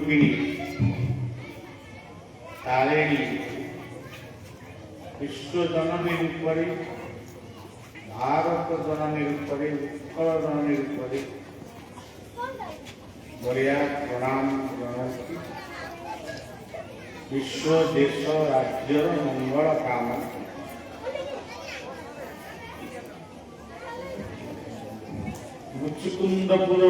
रूपिणी तारिणी विश्व जननी रूपरे भारत जननी रूपरे उत्कल जननी रूपरे बढ़िया प्रणाम जनाती विश्व देश राज्य मंगल कामना मुचुकुंदपुर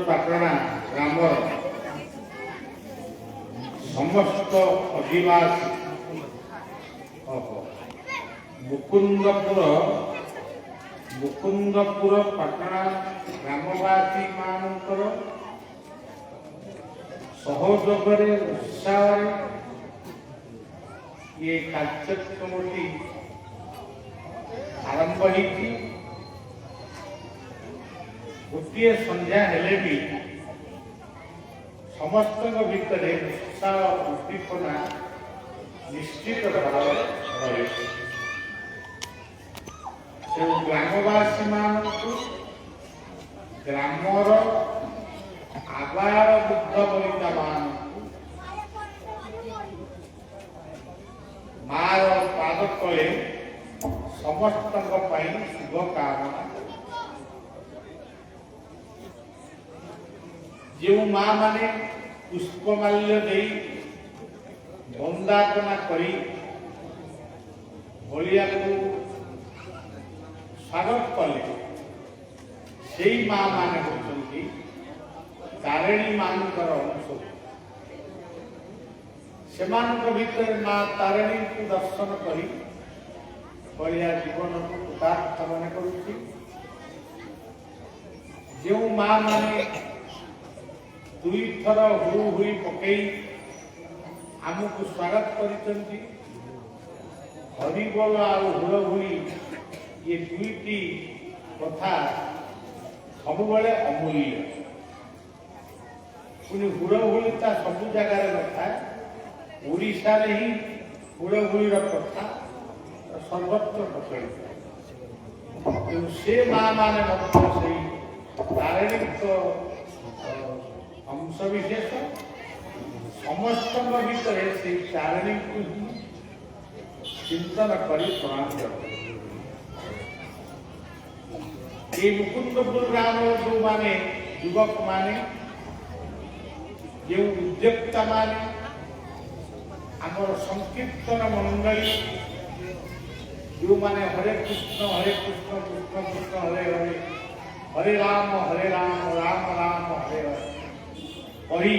पाटणा ग्राम समस्त अधिवासी मुकुंदपुर पाटणा ग्रामवासी मानकर सहयोग उत्साह ये कार्यक्रमटी आरंभ होती गोटे संध्या हेले भी समस्त भितर उत्साह उद्दीपना निश्चित भाव रही ग्रामवासी मानक ग्रामर आबार बुद्ध बनिता मान मार पाद तले समस्त शुभ कामना जो माँ माने पुष्पमाल्य दे वंदापना करी भलिया को स्वागत कले से माँ माने होती तारिणी मानकर अंश से भीतर माँ तारिणी को दर्शन करी बढ़िया जीवन को कृतार्थ मन करुच्ची जो माँ माने दुई थर हु हुई पकई आमको स्वागत करिसेंती हरिबोल आ हुड़हुड़ी ये दुईटी कथा सबुबले अमूल्य पुणी हुड़हुड़ीता सबु जगार नथा ओडिशा रे ही हुड़हुड़ीर कथा सर्वत्र प्रचलित से माँ माने तारिणी अंश विशेष समस्त भीतर से तारिणी को चिंतन कर प्रणाम ये मुकुंदपुर ग्राम जो माने युवक माने जो उद्योक्ता माने आमर संकीर्तन मंडली जो माने हरे कृष्ण कृष्ण कृष्ण हरे हरे हरे राम राम राम हरे हरे कही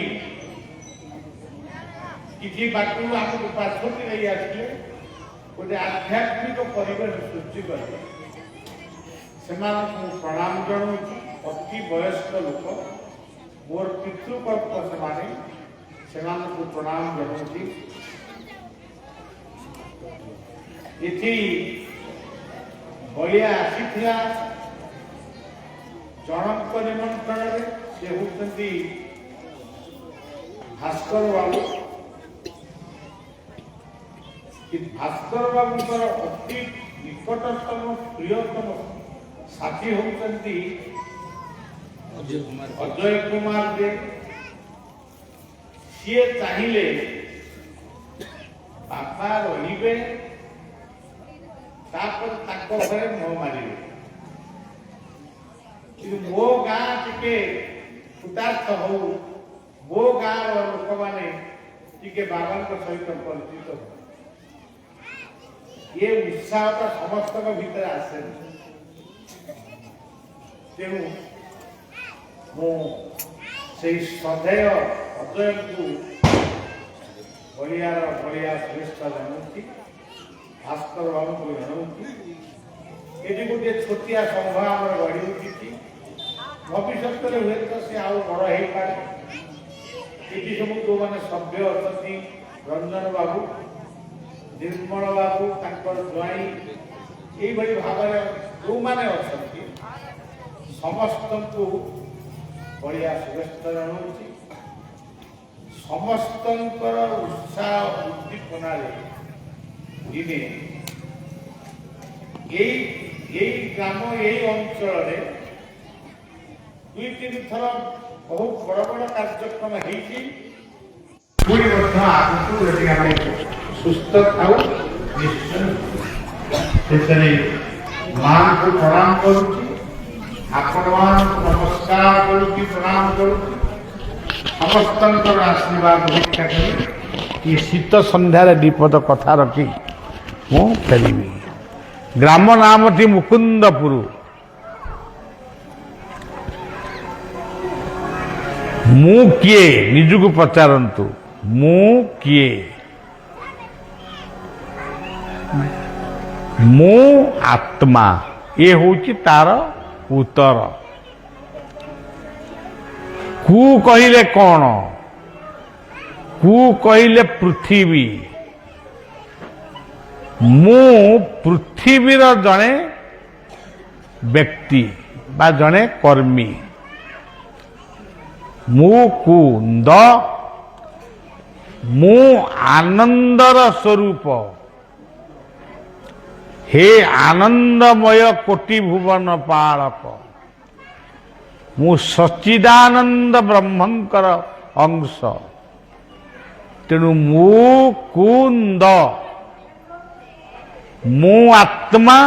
किसी बात आमको पार्श्वती नहीं आसले गोटे आध्यात्मिक परिवेश सृष्टि कर प्रणाम जनाऊँ अति वयस्क लोक मोर पितृकल्प से प्रणाम जनाऊँ इथि बढ़िया आसीथिला जनक निमंत्रण से होती भास्कर बाबू भास्कर बाबूर अति निकटतम प्रियतम साथी होती अजय कुमार दे सी चाहिए बापा रे घरे मुह मारे मो गाँ टे कृतार्थ हो मो गाँव लोक मैंने बाबा सहित परिचित हो ये उत्साह समस्त भीतर आसे तेणु मुझे श्रद्धेय अजय को बढ़िया बढ़िया शुभेच्छा जनाऊँ भास्कर बाबू को जनाऊँ ये गोटे छोटिया संघ आम गढ़ी उठी भविष्य में हुए तो सी आउ बड़ हो पाए ये सब जो मैंने सभ्य अच्छा रंजन बाबू निर्मल बाबू ज्वाई ये भाव जो मैंने अच्छा समस्त को बढ़िया शुभेच्छा जनाऊँ समस्त उत्साह उद्दीपना दिने यही ग्राम यही अंचल ଦୁଇ ତିନି ଥର ବହୁତ ବଡ଼ ବଡ଼ କାର୍ଯ୍ୟକ୍ରମ ହେଇଛି। ପୁଣି ମଧ୍ୟ ଆଗକୁ ଯଦି ଆମେ ସୁସ୍ଥ ଥାଉ ନିଶ୍ଚୟ ସେଥିରେ ମାଙ୍କୁ ପ୍ରଣାମ କରୁଛି, ଆପଣମାନଙ୍କୁ ନମସ୍କାର କରୁଛି, ପ୍ରଣାମ କରୁଛି। ସମସ୍ତଙ୍କର ଆଶୀର୍ବାଦ ଭିକ୍ଷା କରି ଏ ଶୀତ ସନ୍ଧ୍ୟାରେ ବିପଦ କଥା ରଖି ମୁଁ ଫେରିବି। ଗ୍ରାମ ନାମଟି ମୁକୁନ୍ଦପୁର। ମୁଁ କିଏ ନିଜକୁ ପଚାରନ୍ତୁ, ମୁଁ କିଏ? ମୁଁ ଆତ୍ମା। ଏ ହେଉଛି ତାର ଉତ୍ତର। କୁ କହିଲେ କଣ? କୁ କହିଲେ ପୃଥିବୀ। ମୁଁ ପୃଥିବୀର ଜଣେ ବ୍ୟକ୍ତି ବା ଜଣେ କର୍ମୀ। ମୁଁ କୁନ୍ଦ, ମୁଁ ଆନନ୍ଦର ସ୍ୱରୂପ। ହେ ଆନନ୍ଦମୟ କୋଟି ଭୁବନ ପାଳକ, ମୁଁ ସଚ୍ଚିଦାନନ୍ଦ ବ୍ରହ୍ମଙ୍କର ଅଂଶ। ତେଣୁ ମୁଁ କୁନ୍ଦ, ମୁଁ ଆତ୍ମା,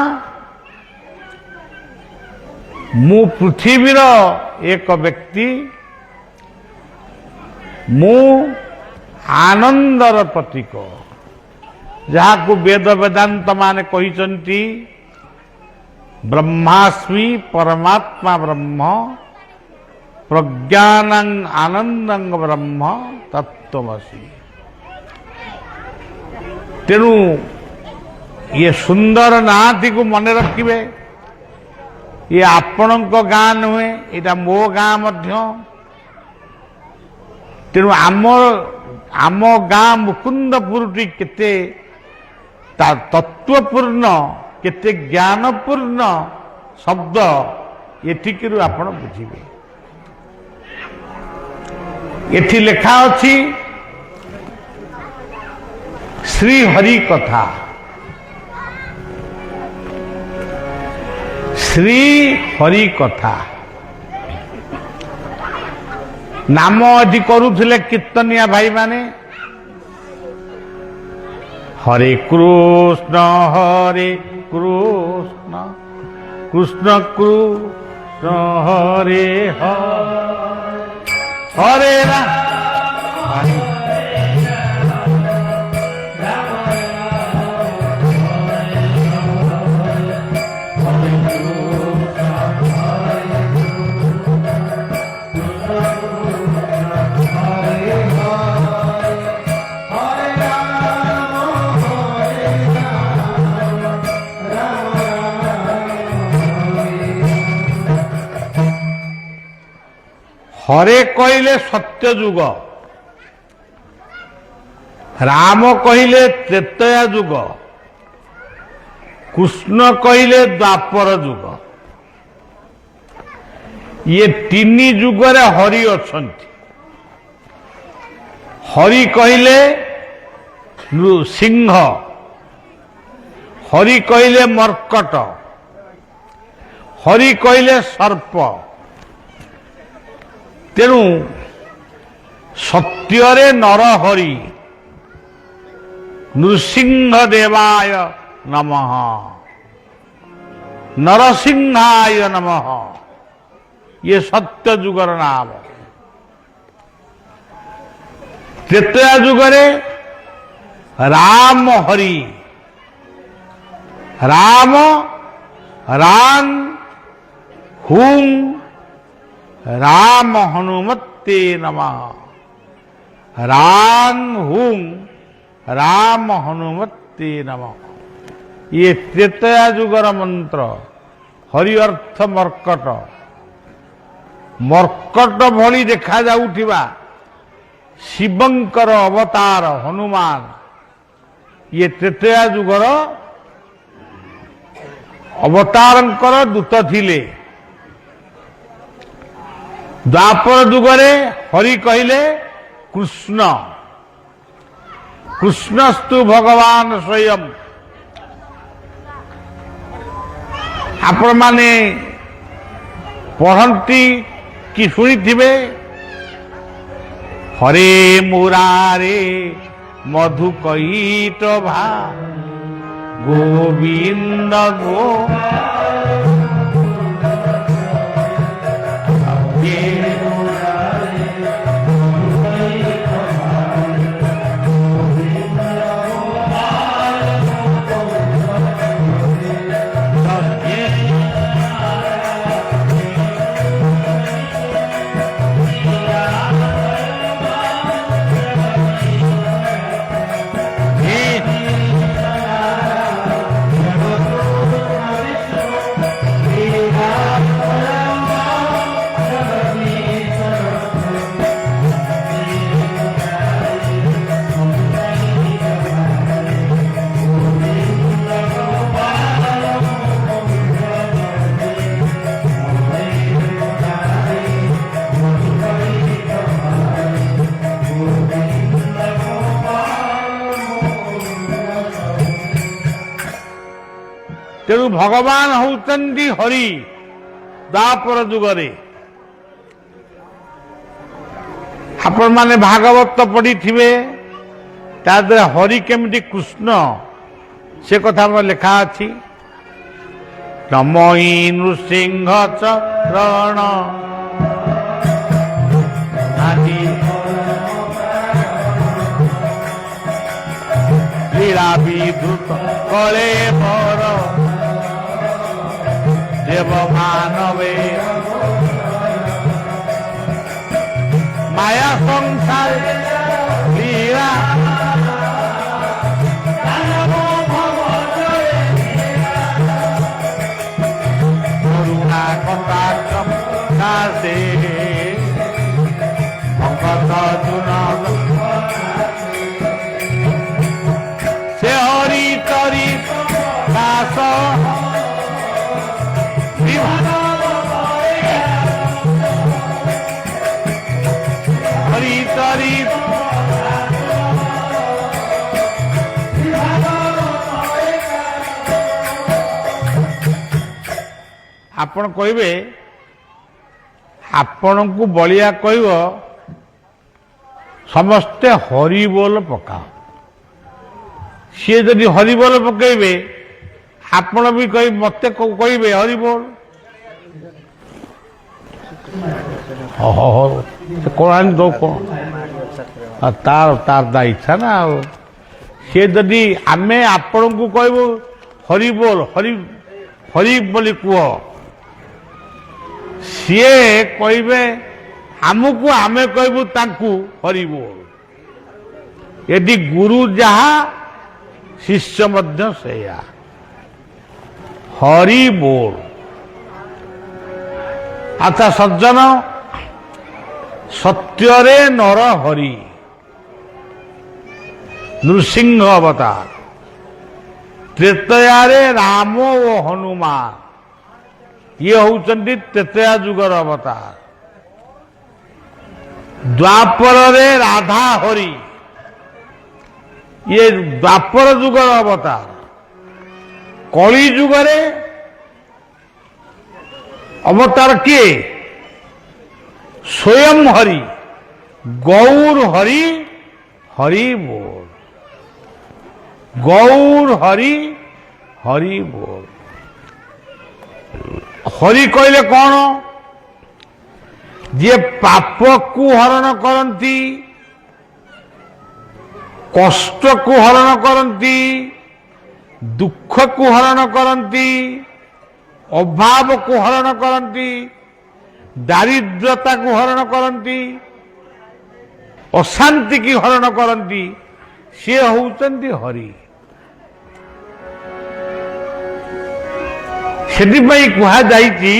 ମୁଁ ପୃଥିବୀର ଏକ ବ୍ୟକ୍ତି, ମୁଁ ଆନନ୍ଦର ପ୍ରତୀକ, ଯାହାକୁ ବେଦ ବେଦାନ୍ତ ମାନେ କହିଛନ୍ତି ବ୍ରହ୍ମାସ୍ମି ପରମାତ୍ମା ବ୍ରହ୍ମ ପ୍ରଜ୍ଞାନଂ ଆନନ୍ଦଂ ବ୍ରହ୍ମ ତତ୍ତ୍ୱମସି। ତେଣୁ ଇଏ ସୁନ୍ଦର ନାଁଟିକୁ ମନେ ରଖିବେ। ଇଏ ଆପଣଙ୍କ ଗାଁ ନୁହେଁ, ଏଇଟା ମୋ ଗାଁ ମଧ୍ୟ। ତେଣୁ ଆମ ଗାଁ ମୁକୁନ୍ଦପୁରଟି କେତେ ତତ୍ତ୍ୱପୂର୍ଣ୍ଣ, କେତେ ଜ୍ଞାନପୂର୍ଣ୍ଣ ଶବ୍ଦ ଏଠିକିରୁ ଆପଣ ବୁଝିବେ। ଏଠି ଲେଖା ଅଛି ଶ୍ରୀ ହରି କଥା। ଶ୍ରୀ ହରି କଥା ନାମ ଏଠି କରୁଥିଲେ କୀର୍ତ୍ତନିଆ ଭାଇମାନେ। ହରେ କୃଷ୍ଣ କୃଷ୍ଣ କୃଷ୍ଣ ହରେ ହରେ ରାମ। ହରେ କହିଲେ ସତ୍ୟ ଯୁଗ, ରାମ କହିଲେ ତ୍ରେତୟା ଯୁଗ, କୃଷ୍ଣ କହିଲେ ଦ୍ୱାପର ଯୁଗ। ଇଏ ତିନି ଯୁଗରେ ହରି ଅଛନ୍ତି। ହରି କହିଲେ ସିଂହ, ହରି କହିଲେ ମର୍କଟ, ହରି କହିଲେ ସର୍ପ। ତେଣୁ ସତ୍ୟରେ ନରହରି, ନୃସିଂହ ଦେବାୟ ନମଃ, ନରସିଂହାୟ ନମଃ। ये सत्य जुगर नाम। त्रेतया जुगरे राम हरि, राम राम हुं राम हनुमते नमः, राम हुं राम हनुमते नमः। ये त्रेतया जुगर मंत्र। हरि अर्थ मर्कट, मर्कट भली देखा जाउथिबा शिवंकर अवतार हनुमान ये त्रेतया जुगर अवतारंकर दूत थिले। द्वापर जुगरे हरि कहिले कृष्ण, कृष्णस्तु भगवान स्वयं। आपण माने पढ़ंती कि शुणी हरे मुरारे मधु कहीट भा गोविंद गो तेणु भगवान होउचंदी हरि द्वापर जुगरे आपण माने भागवत पढ़ी थिबे तादरे हरि केमिति कृष्ण से कथा में लिखा अछि नमोई नृसिंह चरण लीला विधुत कले पर देव मानवे माया संसार लीला करुणा कटाक्ष से भगत जुन से हरि तरी दास हरि तरी आपण कहिबे आपण को बलिया कहब समस्ते हरि बोल पकाओ सी जदि हरि बोल पकेबे आपण भी कह मत कहे हरि बोल कौन दो कौन तार तार दा इच्छा ना सी जदि आम आपण को कहबू हरि बोल हरि हरि बोली कह सी कहे आमको आमे कहबू ताकू हरि बोल यदि गुरु जहा शिष्य मध्य सेया हरि बोल। अच्छा सज्जन सत्यरे नर हरि नृसिंह अवतार त्रेतयारे राम और हनुमान ये होउचंदी त्रेतया जुगर अवतार द्वापर रे राधा हरि ये द्वापर जुगर अवतार कली जुगरे अवतार किए स्वयं हरि गौर हरि हरि बोल गौर हरि हरि बोल हरि कहले कौन जे पाप को हरण करती कष्ट को हरण करती दुख को हरण करती अभाव को हरण करती दारिद्रता को हरण करती अशांति की हरण करती सी होउचंदी हरि सेदिपाई कुहा जाइछि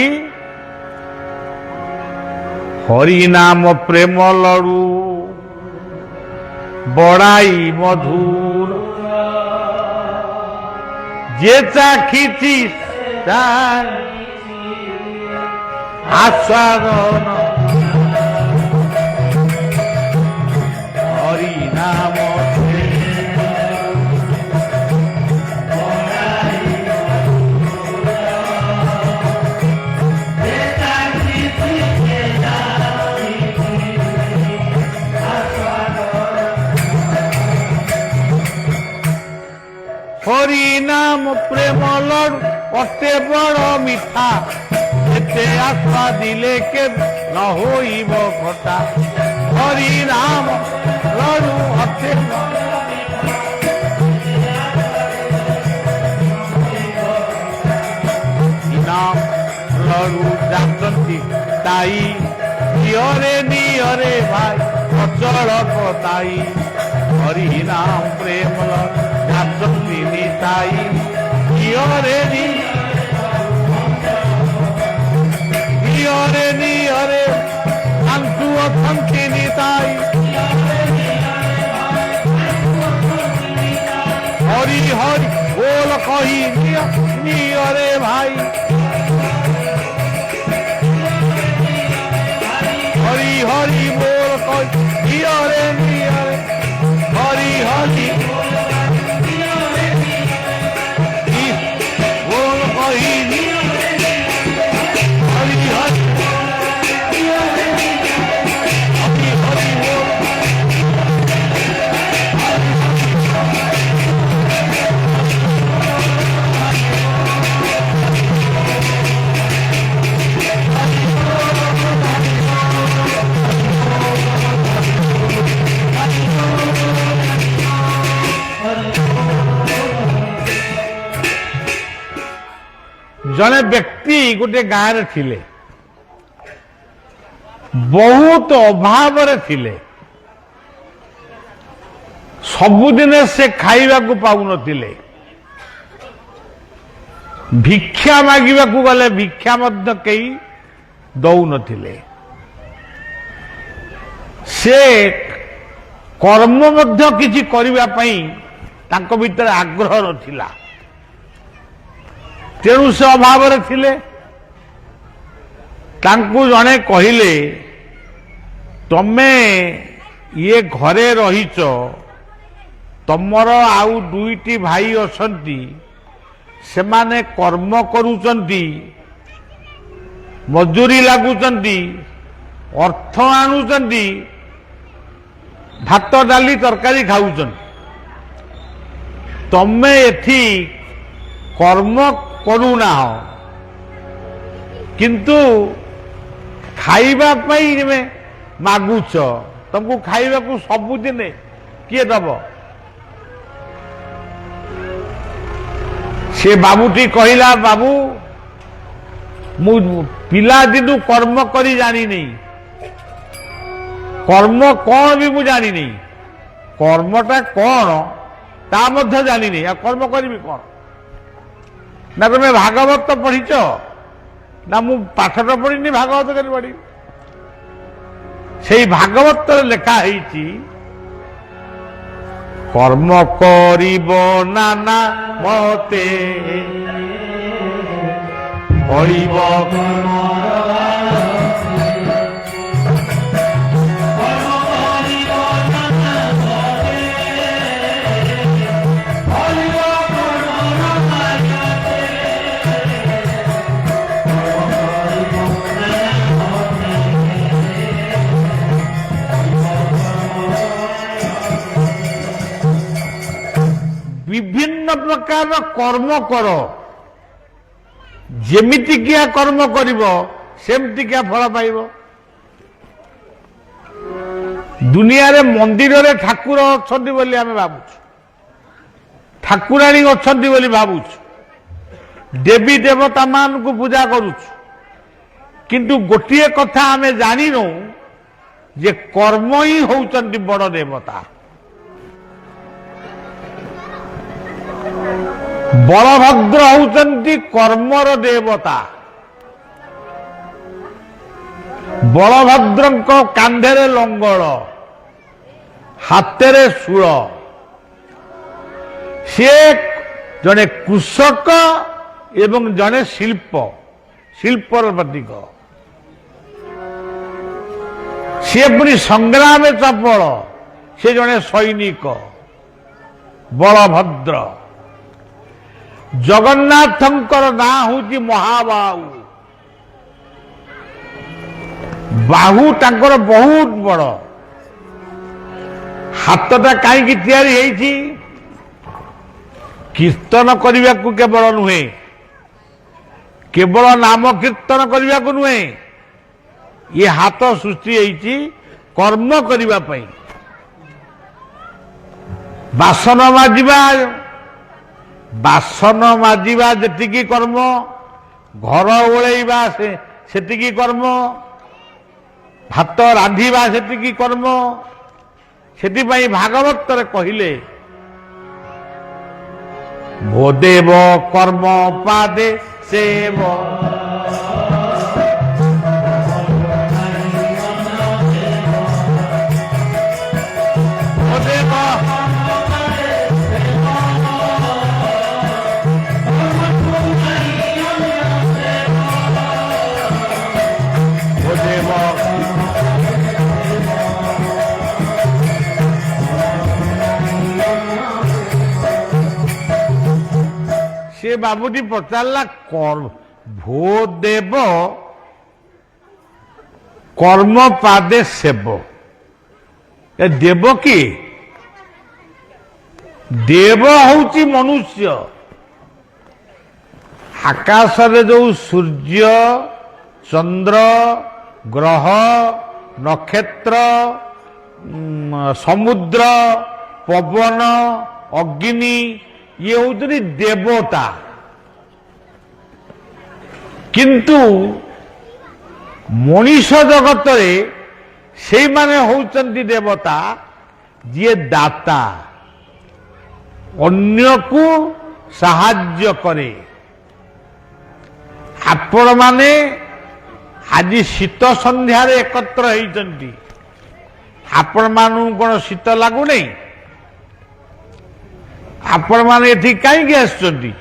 हरि नाम प्रेम लड़ू बड़ाई मधुर जे चाखिछि आस्वादन हरि नाम হরি নাম প্রেম লড়ু অতে বড় মিঠা, এতে আশা দিলে কে ন হইব ঘটা। হরি নাম লড়ু অতে নাম লড়ু যাচন্তি তাই, নিয়রে নিয়রে ভাই অচল কথাই। হরি নাম প্রেম লড়ু যাচন্তি নিতাই, নিয়রে নিয়রে নিয়রে শান্তু অশান্তি নিতাই। হরি হরি বল কহি নিয়রে ভাই, হরি হরি বল কহি নিয়রে নিয়রে, হরি হরি বল কহি হরি হরি ଜଣେ ବ୍ୟକ୍ତି ଗୋଟେ ଗାଁରେ ଥିଲେ, ବହୁତ ଅଭାବରେ ଥିଲେ। ସବୁଦିନେ ସେ ଖାଇବାକୁ ପାଉନଥିଲେ। ଭିକ୍ଷା ମାଗିବାକୁ ଗଲେ ଭିକ୍ଷା ମଧ୍ୟ କେହି ଦଉନଥିଲେ। ସେ କର୍ମ ମଧ୍ୟ କିଛି କରିବା ପାଇଁ ତାଙ୍କ ଭିତରେ ଆଗ୍ରହ ନଥିଲା। ତେଣୁ ସେ ଅଭାବରେ ଥିଲେ। ତାଙ୍କୁ ଜଣେ କହିଲେ, ତମେ ଇଏ ଘରେ ରହିଛ, ତମର ଆଉ ଦୁଇଟି ଭାଇ ଅଛନ୍ତି, ସେମାନେ କର୍ମ କରୁଛନ୍ତି, ମଜୁରୀ ଲାଗୁଛନ୍ତି, ଅର୍ଥ ଆଣୁଛନ୍ତି, ଭାତ ଡାଲି ତରକାରୀ ଖାଉଛନ୍ତି। ତମେ ଏଠି କର୍ମ କରୁନାହ, କିନ୍ତୁ ଖାଇବା ପାଇଁ ତମେ ମାଗୁଛ। ତମକୁ ଖାଇବାକୁ ସବୁଦିନେ କିଏ ଦବ? ସେ ବାବୁଟି କହିଲା, ବାବୁ ମୁଁ ପିଲାଦିନୁ କର୍ମ କରି ଜାଣିନି, କର୍ମ କଣ ବି ମୁଁ ଜାଣିନି, କର୍ମଟା କଣ ତା ମଧ୍ୟ ଜାଣିନି, ଆଉ କର୍ମ କରିବି କଣ? ନା ତମେ ଭାଗବତ ପଢିଛ? ନା ମୁଁ ପାଠଟ ପଢିନି, ଭାଗବତ କରି ପଢିବି। ସେଇ ଭାଗବତରେ ଲେଖା ହେଇଛି, କର୍ମ କରିବ ନାନା ମତେ କରିବ ବିଭିନ୍ନ ପ୍ରକାରର କର୍ମ କର, ଯେମିତିକିଆ କର୍ମ କରିବ ସେମିତିକିଆ ଫଳ ପାଇବ। ଦୁନିଆରେ ମନ୍ଦିରରେ ଠାକୁର ଅଛନ୍ତି ବୋଲି ଆମେ ଭାବୁଛୁ, ଠାକୁରାଣୀ ଅଛନ୍ତି ବୋଲି ଭାବୁଛୁ, ଦେବୀ ଦେବତା ମାନଙ୍କୁ ପୂଜା କରୁଛୁ, କିନ୍ତୁ ଗୋଟିଏ କଥା ଆମେ ଜାଣିନୁ ଯେ କର୍ମ ହିଁ ହଉଛନ୍ତି ବଡ଼ ଦେବତା। ବଳଭଦ୍ର ହଉଛନ୍ତି କର୍ମର ଦେବତା। ବଳଭଦ୍ରଙ୍କ କାନ୍ଧରେ ଲଙ୍ଗଳ, ହାତରେ ଶୂଳ। ସେ ଜଣେ କୃଷକ ଏବଂ ଜଣେ ଶିଳ୍ପର ପ୍ରତୀକ। ସେ ପୁଣି ସଂଗ୍ରାମେ ଚପଳ, ସେ ଜଣେ ସୈନିକ ବଳଭଦ୍ର। ଜଗନ୍ନାଥଙ୍କର ନାଁ ହେଉଛି ମହାବାହୁ। ବାହୁ ତାଙ୍କର ବହୁତ ବଡ଼। ହାତଟା କାହିଁକି ତିଆରି ହେଇଛି? କୀର୍ତ୍ତନ କରିବାକୁ କେବଳ ନୁହେଁ, କେବଳ ନାମ କୀର୍ତ୍ତନ କରିବାକୁ ନୁହେଁ, ଏ ହାତ ସୃଷ୍ଟି ହେଇଛି କର୍ମ କରିବା ପାଇଁ। ବାସନ ମାଜିବା ଯେତିକି କର୍ମ, ଘର ଓଳେଇବା ସେତିକି କର୍ମ, ଭାତ ରାନ୍ଧିବା ସେତିକି କର୍ମ। ସେଥିପାଇଁ ଭାଗବତରେ କହିଲେ ଭୋ ଦେବ କର୍ମ ପାଦେ ସେବ। ସେ ବାବୁଟି ପଚାରିଲା ଭୋ ଦେବ କର୍ମ ପାଦେ ସେବ। ଏ ଦେବ କିଏ? ଦେବ ହଉଛି ମନୁଷ୍ୟ। ଆକାଶରେ ଯୋଉ ସୂର୍ଯ୍ୟ, ଚନ୍ଦ୍ର, ଗ୍ରହ, ନକ୍ଷତ୍ର, ସମୁଦ୍ର, ପବନ, ଅଗ୍ନି, ଇଏ ହଉଛନ୍ତି ଦେବତା। କିନ୍ତୁ ମଣିଷ ଜଗତରେ ସେଇମାନେ ହଉଛନ୍ତି ଦେବତା ଯିଏ ଦାତା, ଅନ୍ୟକୁ ସାହାଯ୍ୟ କରେ। ଆପଣମାନେ ଆଜି ଶୀତ ସନ୍ଧ୍ୟାରେ ଏକତ୍ର ହେଇଛନ୍ତି, ଆପଣମାନଙ୍କୁ କ'ଣ ଶୀତ ଲାଗୁନି? ଆପଣମାନେ ଏଠି କାହିଁକି ଆସିଛନ୍ତି?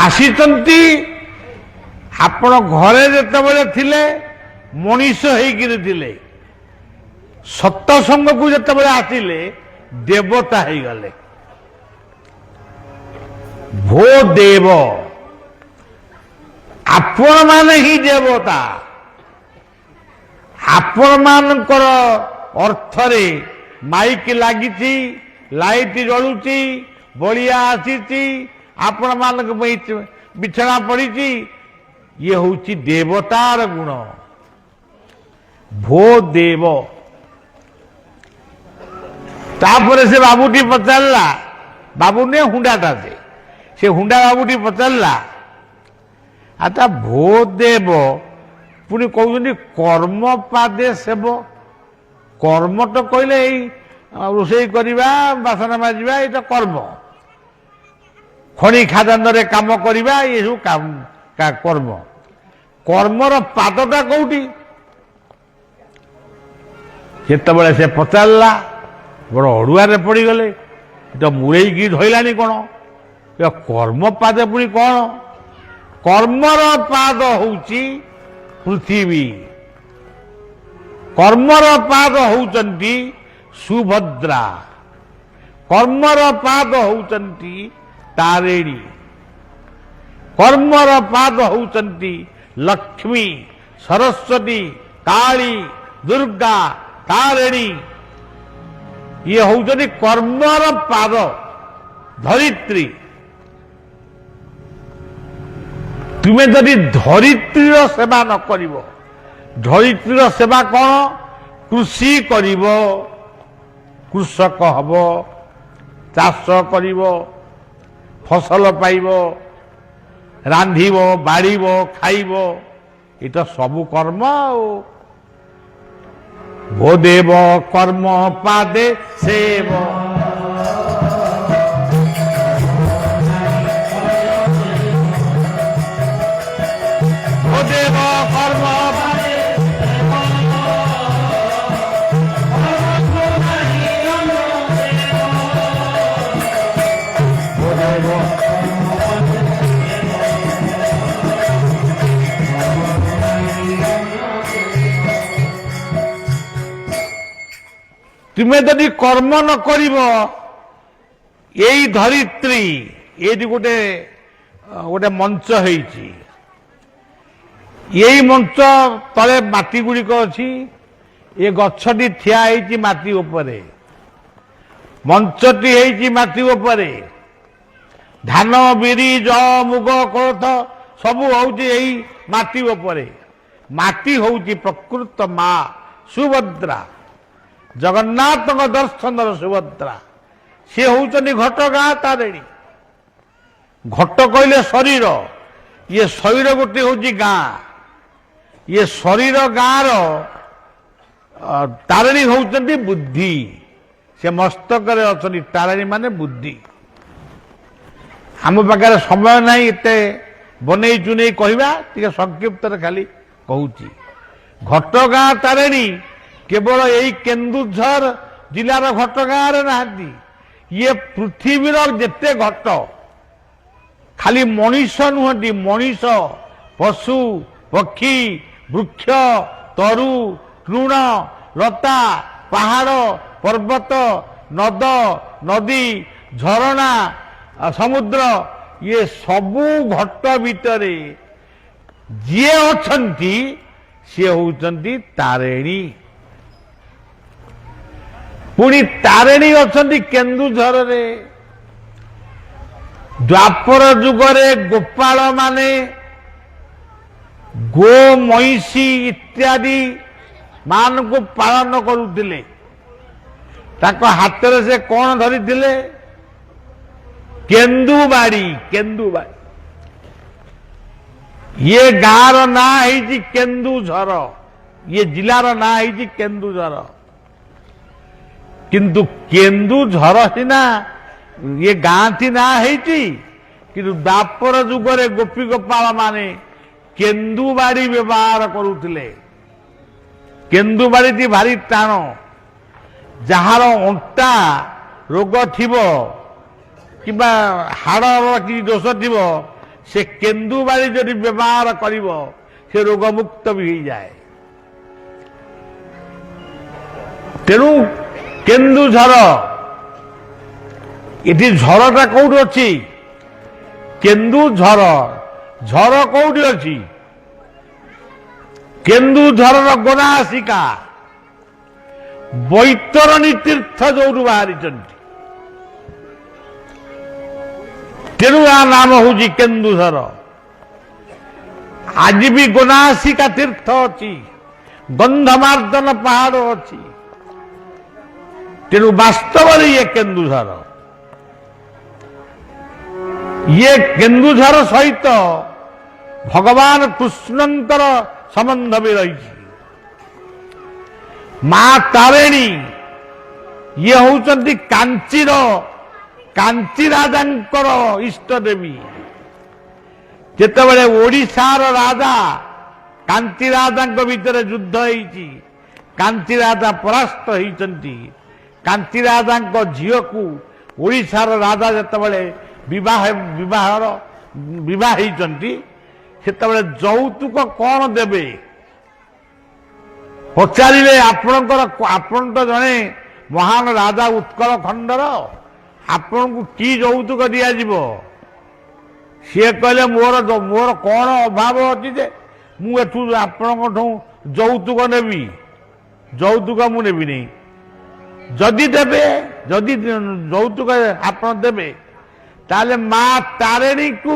ଆସିଛନ୍ତି ଆପଣ ଘରେ ଯେତେବେଳେ ଥିଲେ ମଣିଷ ହେଇକିରି ଥିଲେ, ସତ୍ସଙ୍ଗକୁ ଯେତେବେଳେ ଆସିଲେ ଦେବତା ହେଇଗଲେ। ଭୋ ଦେବ, ଆପଣମାନେ ହିଁ ଦେବତା। ଆପଣମାନଙ୍କର ଅର୍ଥରେ ମାଇକ୍ ଲାଗିଛି, ଲାଇଟ୍ ଜଳୁଛି, ବଳିଆ ଆସିଛି, ଆପଣମାନଙ୍କ ପାଇଁ ବିଛଣା ପଡ଼ିଛି। ଇଏ ହଉଛି ଦେବତାର ଗୁଣ। ଭୋ ଦେବ। ତାପରେ ସେ ବାବୁଟି ପଚାରିଲା, ବାବୁ ନୁହେଁ ହୁଣ୍ଡାଟା, ସେ ହୁଣ୍ଡା ବାବୁଟି ପଚାରିଲା, ଆଚ୍ଛା ଭୋ ଦେବ ପୁଣି କହୁଛନ୍ତି କର୍ମ ପାଦେ ସେବ। କର୍ମ ତ କହିଲେ ଏଇ ରୋଷେଇ କରିବା, ବାସନ ମାଜିବା, ଏଇଟା କର୍ମ। ଖଣି ଖାଦାନରେ କାମ କରିବା, ଏସବୁ କର୍ମ। କର୍ମର ପାଦଟା କୋଉଠି? ଯେତେବେଳେ ସେ ପଚାରିଲା ବଡ଼ ଅଡୁଆରେ ପଡ଼ିଗଲେ। ତ ମୁଳେଇକି ଧଇଲାନି କ'ଣ? କର୍ମ ପାଦ ପୁଣି କ'ଣ? କର୍ମର ପାଦ ହଉଛି ପୃଥିବୀ, କର୍ମର ପାଦ ହଉଛନ୍ତି ସୁଭଦ୍ରା, କର୍ମର ପାଦ ହଉଛନ୍ତି ତାରିଣୀ, କର୍ମର ପାଦ ହଉଛନ୍ତି ଲକ୍ଷ୍ମୀ, ସରସ୍ୱତୀ, କାଳୀ, ଦୁର୍ଗା, ତାରିଣୀ। ଇଏ ହଉଛନ୍ତି କର୍ମର ପାଦ। ଧରିତ୍ରୀ, ତୁମେ ଯଦି ଧରିତ୍ରୀର ସେବା ନ କରିବ, ଧରିତ୍ରୀର ସେବା କ'ଣ? କୃଷି କରିବ, କୃଷକ ହବ, ଚାଷ କରିବ, ଫସଲ ପାଇବ, ରାନ୍ଧିବ, ବାଢ଼ିବ, ଖାଇବ, ଏଇଟା ସବୁ କର୍ମ। ଆଉ ଭୋ ଦେବ କର୍ମ ପାଦେ ସେବ। ଭୋ ଦେବ କର୍ମ ପାଦେ ତୁମେ ଯଦି କର୍ମ ନ କରିବ, ଏଇ ଧରିତ୍ରୀ, ଏଇଠି ଗୋଟେ ମଞ୍ଚ ହେଇଛି, ଏଇ ମଞ୍ଚ ତଳେ ମାଟି ଗୁଡ଼ିକ ଅଛି, ଏ ଗଛଟି ଠିଆ ହେଇଛି ମାଟି ଉପରେ। ମଞ୍ଚଟି ହେଇଛି ମାଟି ଉପରେ। ଧାନ ବିରି ଯଅ ମୁଗ କୋଳଥ ସବୁ ହଉଛି ଏଇ ମାଟି ଉପରେ। ମାଟି ହଉଛି ପ୍ରକୃତ ମା ସୁଭଦ୍ରା, ଜଗନ୍ନାଥଙ୍କ ଦର୍ଶନର ସୁଭଦ୍ରା। ସେ ହଉଛନ୍ତି ଘଟଗାଁ ତାରିଣୀ। ଘଟ କହିଲେ ଶରୀର, ଇଏ ଶରୀର ଗୋଟେ ହଉଛି ଗାଁ। ଇଏ ଶରୀର ଗାଁର ତାରିଣୀ ହଉଛନ୍ତି ବୁଦ୍ଧି। ସେ ମସ୍ତକରେ ଅଛନ୍ତି। ତାରିଣୀ ମାନେ ବୁଦ୍ଧି। ଆମ ପାଖରେ ସମୟ ନାହିଁ ଏତେ ବନେଇ ଚୁନେଇ କହିବା, ଟିକେ ସଂକ୍ଷିପ୍ତରେ ଖାଲି କହୁଛି। ଘଟଗାଁ ତାରିଣୀ କେବଳ ଏଇ କେନ୍ଦୁଝର ଜିଲ୍ଲାର ଘଟଗାଁରେ ନାହାନ୍ତି। ଇଏ ପୃଥିବୀର ଯେତେ ଘଟ, ଖାଲି ମଣିଷ ନୁହନ୍ତି, ମଣିଷ ପଶୁ ପକ୍ଷୀ ବୃକ୍ଷ ତରୁ ତୃଣ ଲତା ପାହାଡ଼ ପର୍ବତ ନଦ ନଦୀ ଝରଣା ସମୁଦ୍ର, ଇଏ ସବୁ ଘଟ ଭିତରେ ଯିଏ ଅଛନ୍ତି ସିଏ ହଉଛନ୍ତି ତାରିଣୀ। ପୁଣି ତାରିଣୀ ଅଛନ୍ତି କେନ୍ଦୁଝରରେ। ଦ୍ୱାପର ଯୁଗରେ ଗୋପାଳ ମାନେ ଗୋ ମଇଁଷି ଇତ୍ୟାଦି ମାନଙ୍କୁ ପାଳନ କରୁଥିଲେ। ତାଙ୍କ ହାତରେ ସେ କଣ ଧରିଥିଲେ? କେନ୍ଦୁବାଡ଼ି। କେନ୍ଦୁବାଡ଼ି। ଇଏ ଗାଁର ନାଁ ହେଇଛି କେନ୍ଦୁଝର, ଇଏ ଜିଲ୍ଲାର ନାଁ ହେଇଛି କେନ୍ଦୁଝର। କିନ୍ତୁ କେନ୍ଦୁଝର ସିନା ଇଏ ଗାଁଟି ନାଁ ହେଇଛି, କିନ୍ତୁ ଦ୍ୱାପର ଯୁଗରେ ଗୋପୀ ଗୋପାଳ ମାନେ କେନ୍ଦୁବାଡ଼ି ବ୍ୟବହାର କରୁଥିଲେ। କେନ୍ଦୁବାଡ଼ିଟି ଭାରି ଟାଣ। ଯାହାର ଅଣ୍ଟା ରୋଗ ଥିବ କିମ୍ବା ହାଡ଼ର କିଛି ଦୋଷ ଥିବ, ସେ କେନ୍ଦୁବାଡ଼ି ଯଦି ବ୍ୟବହାର କରିବ ସେ ରୋଗମୁକ୍ତ ବି ହେଇଯାଏ। ତେଣୁ କେନ୍ଦୁଝର, ଏଠି ଝରଟା କୋଉଠି ଅଛି? କେନ୍ଦୁଝର। ଝର କୋଉଠି ଅଛି? କେନ୍ଦୁଝରର ଗୋନାସିକା। ବୈତରଣୀ ତୀର୍ଥ ଯୋଉଠୁ ବାହାରିଛନ୍ତି। ତେଣୁ ଆ ନାମ ହଉଛି କେନ୍ଦୁଝର। ଆଜି ବି ଗୋନାସିକା ତୀର୍ଥ ଅଛି, ଗନ୍ଧମାର୍ଦ୍ଦନ ପାହାଡ଼ ଅଛି। ତେଣୁ ବାସ୍ତବରେ ଇଏ କେନ୍ଦୁଝର। ଇଏ କେନ୍ଦୁଝର ସହିତ ଭଗବାନ କୃଷ୍ଣଙ୍କର ସମ୍ବନ୍ଧ ବି ରହିଛି। ମା ତାରିଣୀ ଇଏ ହଉଛନ୍ତି କାଞ୍ଚି ରାଜାଙ୍କର ଇଷ୍ଟ ଦେବୀ। ଯେତେବେଳେ ଓଡ଼ିଶାର ରାଜା କାଞ୍ଚି ରାଜାଙ୍କ ଭିତରେ ଯୁଦ୍ଧ ହେଇଛି, କାଞ୍ଚି ରାଜା ପରାସ୍ତ ହେଇଛନ୍ତି। କାଞ୍ଚି ରାଜାଙ୍କ ଝିଅକୁ ଓଡ଼ିଶାର ରାଜା ଯେତେବେଳେ ବିବାହ ହେଇଛନ୍ତି, ସେତେବେଳେ ଯୌତୁକ କଣ ଦେବେ ପଚାରିଲେ, ଆପଣ ତ ଜଣେ ମହାନ ରାଜା ଉତ୍କଳ ଖଣ୍ଡର, ଆପଣଙ୍କୁ କି ଯୌତୁକ ଦିଆଯିବ? ସିଏ କହିଲେ ମୋର କଣ ଅଭାବ ଅଛି ଯେ ମୁଁ ଏଠୁ ଆପଣଙ୍କଠୁ ଯୌତୁକ ନେବି? ଯୌତୁକ ମୁଁ ନେବିନି। ଯଦି ଦେବେ, ଯଦି ଯୌତୁକ ଆପଣ ଦେବେ, ତାହେଲେ ମା ତାରିଣୀକୁ,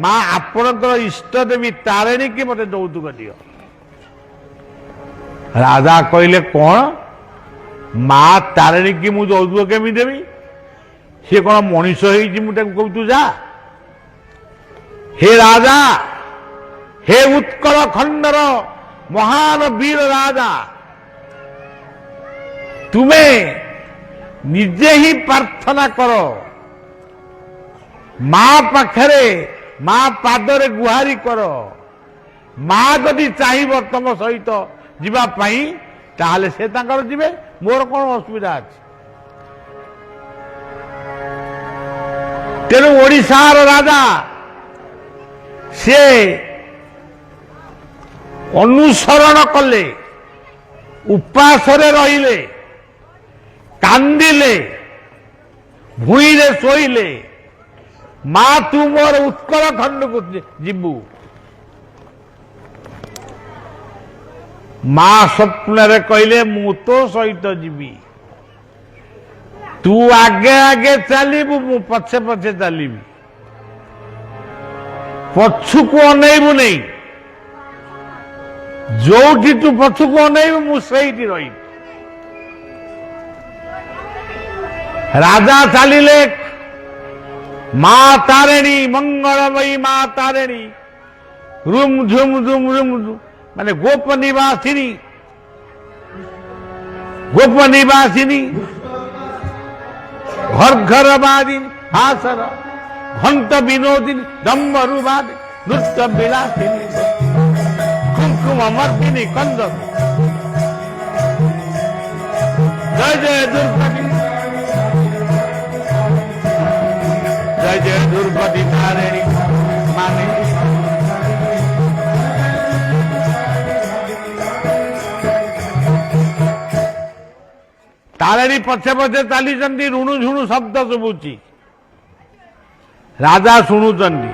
ମା ଆପଣଙ୍କର ଇଷ୍ଟ ଦେବୀ ତାରିଣୀ କି ମତେ ଯୌତୁକ ଦିଅ। ରାଜା କହିଲେ କଣ? ମା ତାରିଣୀ କି ମୁଁ ଯୌତୁକ କେମିତି ଦେବି? ସିଏ କଣ ମଣିଷ ହେଇଛି ମୁଁ ତାକୁ କହୁଛୁ ଯା? ହେ ରାଜା, ହେ ଉତ୍କଳ ଖଣ୍ଡର ମହାନ ବୀର ରାଜା, ତୁମେ ନିଜେ ହିଁ ପ୍ରାର୍ଥନା କର, ମା ପାଖରେ, ମା ପାଦରେ ଗୁହାରି କର। ମା ଯଦି ଚାହିଁବ ତମ ସହିତ ଯିବା ପାଇଁ, ତାହେଲେ ସେ ତାଙ୍କର ଯିବେ, ମୋର କଣ ଅସୁବିଧା ଅଛି? ତେଣୁ ଓଡ଼ିଶାର ରାଜା ସେ ଅନୁସରଣ କଲେ, ଉପାସରେ ରହିଲେ, କାନ୍ଦିଲେ, ଭୂଇଁରେ ଶୋଇଲେ, ମା ତୁ ମୋର ଉତ୍କଳ ଖଣ୍ଡକୁ ଯିବୁ। ମା ସ୍ୱପ୍ନରେ କହିଲେ ମୁଁ ତୋ ସହିତ ଯିବି। ତୁ ଆଗେ ଆଗେ ଚାଲିବୁ, ମୁଁ ପଛେ ପଛେ ଚାଲିବି, ପଛକୁ ଅନେଇବୁ ନେଇ। ଯୋଉଠି ତୁ ପଛକୁ ଅନେଇବୁ ମୁଁ ସେଇଠି ରହିବି। ରାଜା ଚାଲିଲେ, ମା ତାରିଣୀ, ମଙ୍ଗଳମୟୀ ମା ତାରିଣୀ, ରୁମ୍ ଝୁମ୍ ଝୁମ୍ ରୁମ୍ ମାନେ ଗୋପ ନିବାସିନୀ, ଗୋପ ନିବାସିନୀ, ଘର ଘର ବାଦିନୀ, ହାସର ଘଣ୍ଟ ବିନୋଦିନୀ, ଡମ୍ବରୁ ବାଦି, ନୃତ୍ୟ ବିଳାସିନୀ, କୁଙ୍କୁମ ମର୍ଦିନୀ କନ୍ଦ, ଜୟ ଜୟ ଦୁର୍ଗତି, ଜୟ ଜୟ ଦୁର୍ଗତି ତାରିଣୀ ମାନେ। ତାରିଣୀ ପଛେ ପଛେ ଚାଲିଛନ୍ତି, ରୁଣୁ ଝୁଣୁ ଶବ୍ଦ ଶୁଭୁଛି। ରାଜା ଶୁଣୁଛନ୍ତି।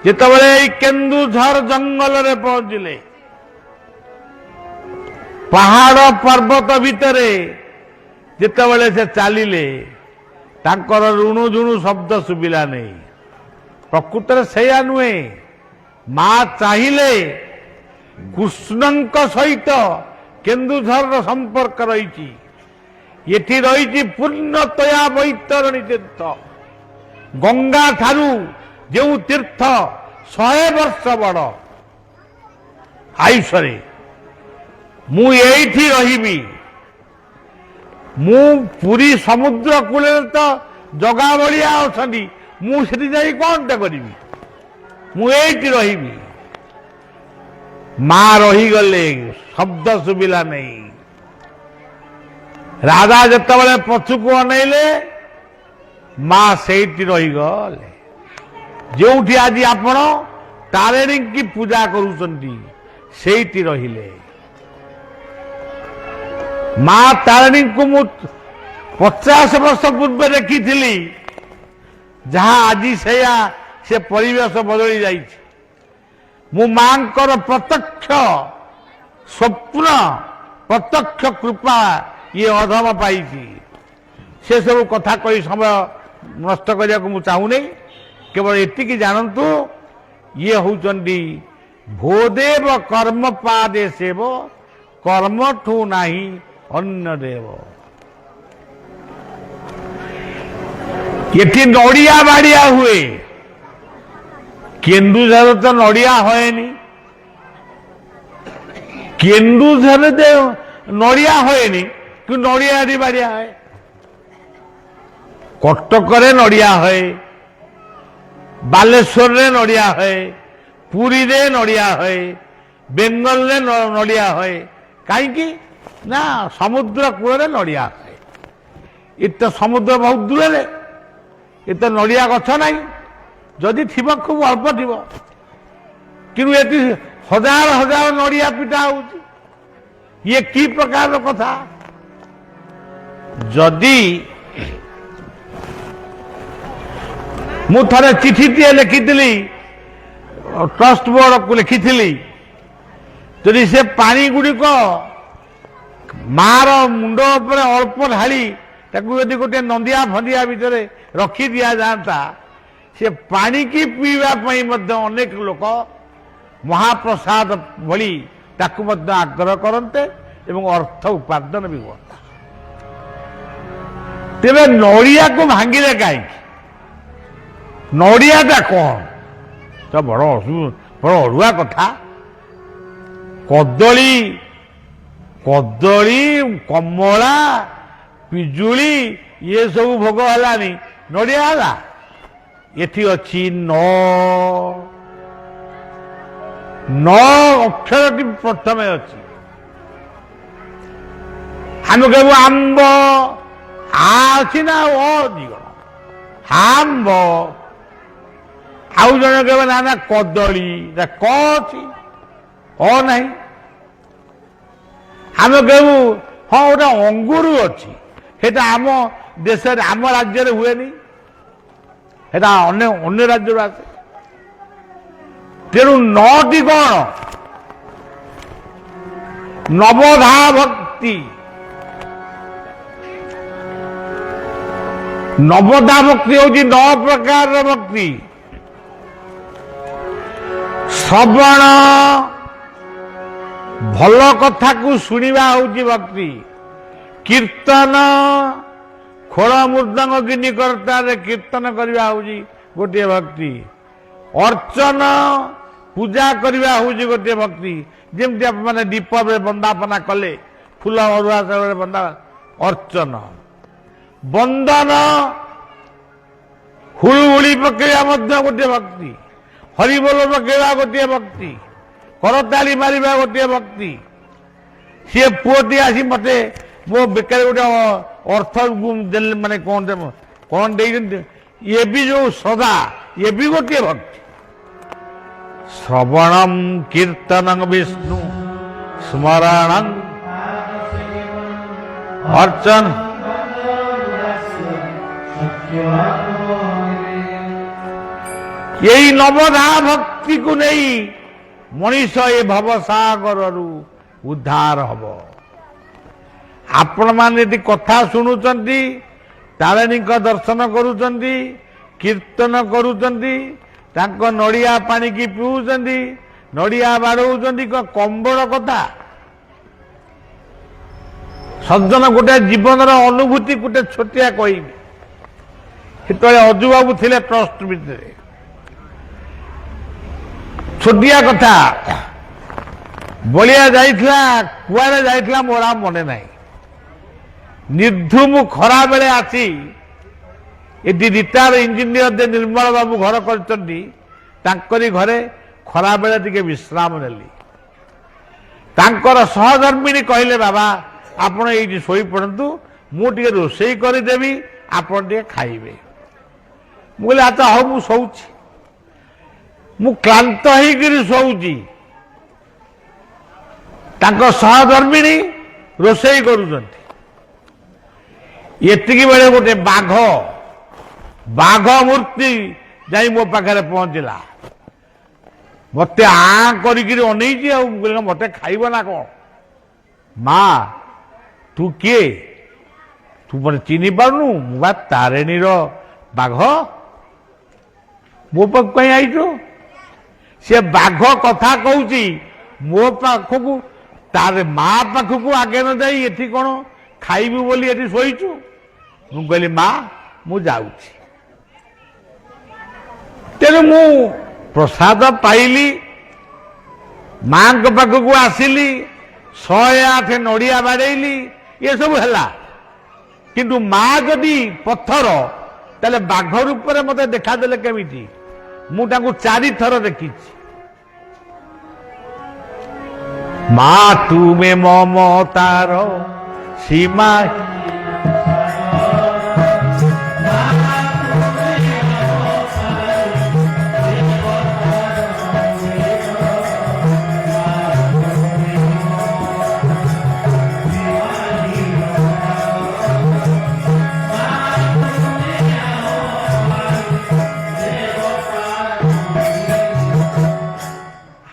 ଯେତେବେଳେ ଏଇ କେନ୍ଦୁଝର ଜଙ୍ଗଲରେ ପହଞ୍ଚିଲେ, ପାହାଡ ପର୍ବତ ଭିତରେ ଯେତେବେଳେ ସେ ଚାଲିଲେ, ତାଙ୍କର ରୁଣୁ ଝୁଣୁ ଶବ୍ଦ ଶୁଭିଲା ନାହିଁ। ପ୍ରକୃତରେ ସେଇଆ ନୁହେଁ। ମା ଚାହିଁଲେ କୃଷ୍ଣଙ୍କ ସହିତ କେନ୍ଦୁଝରର ସମ୍ପର୍କ ରହିଛି। ଏଠି ରହିଛି ପୂର୍ଣ୍ଣତୟା ବୈତରଣୀ ତୀର୍ଥ। ଗଙ୍ଗା ଠାରୁ ଯେଉଁ ତୀର୍ଥ 100 ବର୍ଷ ବଡ଼ ଆୟୁଷରେ, ମୁଁ ଏଇଠି ରହିବି। ମୁଁ ପୁରୀ ସମୁଦ୍ର କୂଳରେ ତ ଜଗା ଭଳିଆ ଅଛନ୍ତି, ମୁଁ ସେଠି ଯାଇ କଣଟା କରିବି? ମୁଁ ଏଇଠି ରହିବି। ମା ରହିଗଲେ, ଶବ୍ଦ ଶୁଭିଲା ନାହିଁ। ରାଜା ଯେତେବେଳେ ପଛକୁ ଅନେଇଲେ, ମା ସେଇଠି ରହିଗଲେ। ଯେଉଁଠି ଆଜି ଆପଣ ତାରିଣୀଙ୍କୁ ପୂଜା କରୁଛନ୍ତି, ସେଇଠି ରହିଲେ। ମା ତାରିଣୀଙ୍କୁ ମୁଁ 50 ବର୍ଷ ପୂର୍ବେ ଦେଖିଥିଲି। ଯାହା ଆଜି ସେଇଆ, ସେ ପରିବେଶ ବଦଳି ଯାଇଛି। ମୁଁ ମାଙ୍କର ପ୍ରତ୍ୟକ୍ଷ ସ୍ୱପ୍ନ, ପ୍ରତ୍ୟକ୍ଷ କୃପା ଇଏ ଅଧମ ପାଇଛି। ସେ ସବୁ କଥା କହି ସମୟ ନଷ୍ଟ କରିବାକୁ ମୁଁ ଚାହୁଁନି। କେବଳ ଏତିକି ଜାଣନ୍ତୁ, ଇଏ ହେଉଛନ୍ତି ଭୋଦେବ କର୍ମ ପାଦେ ସେବ, କର୍ମଠୁ ନାହିଁ ଅନ୍ୟ ଦେବ। ଏଠି ନଡ଼ିଆ ବାଡ଼ିଆ ହୁଏ। କେନ୍ଦୁଝର ତ ନଡ଼ିଆ ହଏନି। କେନ୍ଦୁଝରରେ ନଡ଼ିଆ ହଏନି, କିନ୍ତୁ ନଡ଼ିଆ ଏଠି ବାଡ଼ିଆ ହଏ। କଟକରେ ନଡ଼ିଆ ହଏ, ବାଲେଶ୍ୱରରେ ନଡ଼ିଆ ହଏ, ପୁରୀରେ ନଡ଼ିଆ ହଏ, ବେଙ୍ଗଲରେ ନଡ଼ିଆ ହଏ। କାହିଁକି ନା ସମୁଦ୍ର କୂଳରେ ନଡ଼ିଆ ହଏ। ଏତେ ସମୁଦ୍ର ବହୁତ ଦୂରରେ, ଏତେ ନଡ଼ିଆ ଗଛ ନାହିଁ। ଯଦି ଥିବ ଖୁବ ଅଳ୍ପ ଥିବ, କିନ୍ତୁ ଏଠି ହଜାର ହଜାର ନଡ଼ିଆ ପିଟା ହଉଛି। ଇଏ କି ପ୍ରକାରର କଥା? ଯଦି ମୁଁ ଥରେ ଚିଠିଟିଏ ଲେଖିଥିଲି, ଟ୍ରଷ୍ଟ ବୋର୍ଡକୁ ଲେଖିଥିଲି, ଯଦି ସେ ପାଣି ଗୁଡ଼ିକ ମାର ମୁଣ୍ଡ ଉପରେ ଅଳ୍ପ ଢାଳି ତାକୁ ଯଦି ଗୋଟିଏ ନନ୍ଦିଆ ଫନ୍ଦିଆ ଭିତରେ ରଖି ଦିଆଯାଆନ୍ତା, ସେ ପାଣିକି ପିଇବା ପାଇଁ ମଧ୍ୟ ଅନେକ ଲୋକ ମହାପ୍ରସାଦ ଭଳି ତାକୁ ମଧ୍ୟ ଆଗ୍ରହ କରନ୍ତେ ଏବଂ ଅର୍ଥ ଉପାର୍ଜନ ବି ହୁଅନ୍ତା। ତେବେ ନଡ଼ିଆକୁ ଭାଙ୍ଗିଲେ କାହିଁକି? ନଡ଼ିଆଟା କ'ଣ? ତ ବଡ଼ ଅଡ଼ୁଆ କଥା। କଦଳୀ, କମଳା, ପିଜୁଳି ଇଏ ସବୁ ଭୋଗ ହେଲାନି, ନଡ଼ିଆ ହେଲା। ଏଠି ଅଛି ନ ଅକ୍ଷରଟି ପ୍ରଥମେ ଅଛି। ଆମେ କହିବୁ ଆମ୍ବ, ଆ ଅଛି ନା ଅ ଦିଗଣ, ଆମ୍ବ। ଆଉ ଜଣେ କହିବେ ନା ନା କଦଳୀ, କ ଅଛି, ଅ ନାହିଁ। ଆମେ କହିବୁ ହଁ ଗୋଟେ ଅଙ୍ଗୁର ଅଛି, ସେଟା ଆମ ଦେଶରେ, ଆମ ରାଜ୍ୟରେ ହୁଏନି, ସେଟା ଅନ୍ୟ ରାଜ୍ୟରୁ ଆସେ। ତେଣୁ ନଟି କ'ଣ? ନବଧା ଭକ୍ତି। ନବଦା ଭକ୍ତି ହଉଛି 9 ପ୍ରକାରର ଭକ୍ତି। ଶ୍ରବଣ, ଭଲ କଥାକୁ ଶୁଣିବା ହଉଛି ଭକ୍ତି। କୀର୍ତ୍ତନ, ଖୋଳ ମୃଦଙ୍ଗ ଗିନି କର୍ତ୍ତାରେ କୀର୍ତ୍ତନ କରିବା ହଉଛି ଗୋଟିଏ ଭକ୍ତି। ଅର୍ଚ୍ଚନ, ପୂଜା କରିବା ହଉଛି ଗୋଟିଏ ଭକ୍ତି। ଯେମିତି ଆପଣମାନେ ଦୀପରେ ବନ୍ଦାପନା କଲେ, ଫୁଲ ଅରୁଆ ଚାଉଳରେ ବନ୍ଦା, ଅର୍ଚ୍ଚନ। ବନ୍ଦନ, ହୁଳୁହୁଳି ପକେଇବା ମଧ୍ୟ ଗୋଟିଏ ଭକ୍ତି। ହରିବୋଲ ପକେଇବା ଗୋଟିଏ ଭକ୍ତି। କରତାଳି ମାରିବା ଗୋଟିଏ ଭକ୍ତି। ସିଏ ପୁଅଟି ଆସି ମତେ ମୋ ବେକାରେ ଗୋଟେ ଅର୍ଥ ଦେଲେ, ମାନେ କଣ ଦେଇଛନ୍ତି, ଇଏ ବି ଯୋଉ ସଦା, ଇଏ ବି ଗୋଟିଏ ଭକ୍ତି। ଶ୍ରବଣଂ କୀର୍ତ୍ତନଂ ବିଷ୍ଣୁ ସ୍ମରଣଂ ଅର୍ଚ୍ଚନ। ଏଇ ନବଦା ଭକ୍ତିକୁ ନେଇ ମଣିଷ ଏ ଭବସାଗରରୁ ଉଦ୍ଧାର ହବ। ଆପଣମାନେ ଯଦି କଥା ଶୁଣୁଛନ୍ତି, ତାରିଣୀଙ୍କ ଦର୍ଶନ କରୁଛନ୍ତି, କୀର୍ତ୍ତନ କରୁଛନ୍ତି, ତାଙ୍କ ନଡ଼ିଆ ପାଣିକି ପିଉଛନ୍ତି, ନଡ଼ିଆ ବାଡ଼ଉଛନ୍ତି, କମ୍ବଳ କଥା। ସଜ୍ଜନ, ଗୋଟେ ଜୀବନର ଅନୁଭୂତି ଗୋଟେ ଛୋଟିଆ କହିବି। ସେତେବେଳେ ଅଜୁବାବୁ ଥିଲେ ଟ୍ରଷ୍ଟ ଭିତରେ। ଛୋଟିଆ କଥା, ବଳିଆ ଯାଇଥିଲା, କୁଆଡ଼େ ଯାଇଥିଲା ମୋର ଆଉ ମନେ ନାହିଁ। ନିର୍ଧୁମ ଖରା ବେଳେ ଆସି ଏଠି ରିଟାୟାର୍ଡ ଇଞ୍ଜିନିୟର ଯେ ନିର୍ମଳ ବାବୁ ଘର କରିଛନ୍ତି, ତାଙ୍କରି ଘରେ ଖରାବେଳେ ଟିକେ ବିଶ୍ରାମ ନେଲି। ତାଙ୍କର ସହଧର୍ମିଣୀ କହିଲେ, ବାବା ଆପଣ ଏଇଠି ଶୋଇପଡ଼ନ୍ତୁ, ମୁଁ ଟିକେ ରୋଷେଇ କରିଦେବି, ଆପଣ ଟିକେ ଖାଇବେ। ମୁଁ କହିଲି, ଆଚ୍ଛା ହଉ, ମୁଁ ଶୋଉଛି। ମୁଁ କ୍ଳାନ୍ତ ହେଇକିରି ଶୋଉଛି। ତାଙ୍କ ସହଧର୍ମିଣୀ ରୋଷେଇ କରୁଛନ୍ତି। ଏତିକି ବେଳେ ଗୋଟେ ବାଘ ମୂର୍ତ୍ତି ଯାଇ ମୋ ପାଖରେ ପହଞ୍ଚିଲା। ମତେ ଆଁ କରିକିରି ଅନେଇଛି। ଆଉ ମୁଁ କହିଲି, ମତେ ଖାଇବ ନା କଣ? ମା, ତୁ କିଏ? ତୁ ମତେ ଚିହ୍ନି ପାରୁନୁ? ମୁଁ ବା ତାରିଣୀର ବାଘ। ମୋ ପାଖକୁ କାହିଁ ଆଇଛୁ? ସେ ବାଘ କଥା କହୁଛି ମୋ ପାଖକୁ, ତାର ମା ପାଖକୁ ଆଗେ ନ ଯାଇ ଏଠି କଣ ଖାଇବୁ ବୋଲି ଏଠି ଶୋଇଛୁ? ମୁଁ କହିଲି, ମା ମୁଁ ଯାଉଛି। ତେଣୁ ମୁଁ ପ୍ରସାଦ ପାଇଲି, ମାଙ୍କ ପାଖକୁ ଆସିଲି, 108 ନଡ଼ିଆ ବାଡ଼େଇଲି, ଏସବୁ ହେଲା। କିନ୍ତୁ ମା ଯଦି ପଥର, ତାହେଲେ ବାଘ ରୂପରେ ମତେ ଦେଖାଦେଲେ କେମିତି? ମୁଁ ତାଙ୍କୁ 4 ଥର ଦେଖିଛି। ମା ତୁମେ ମମତାର ସୀମା,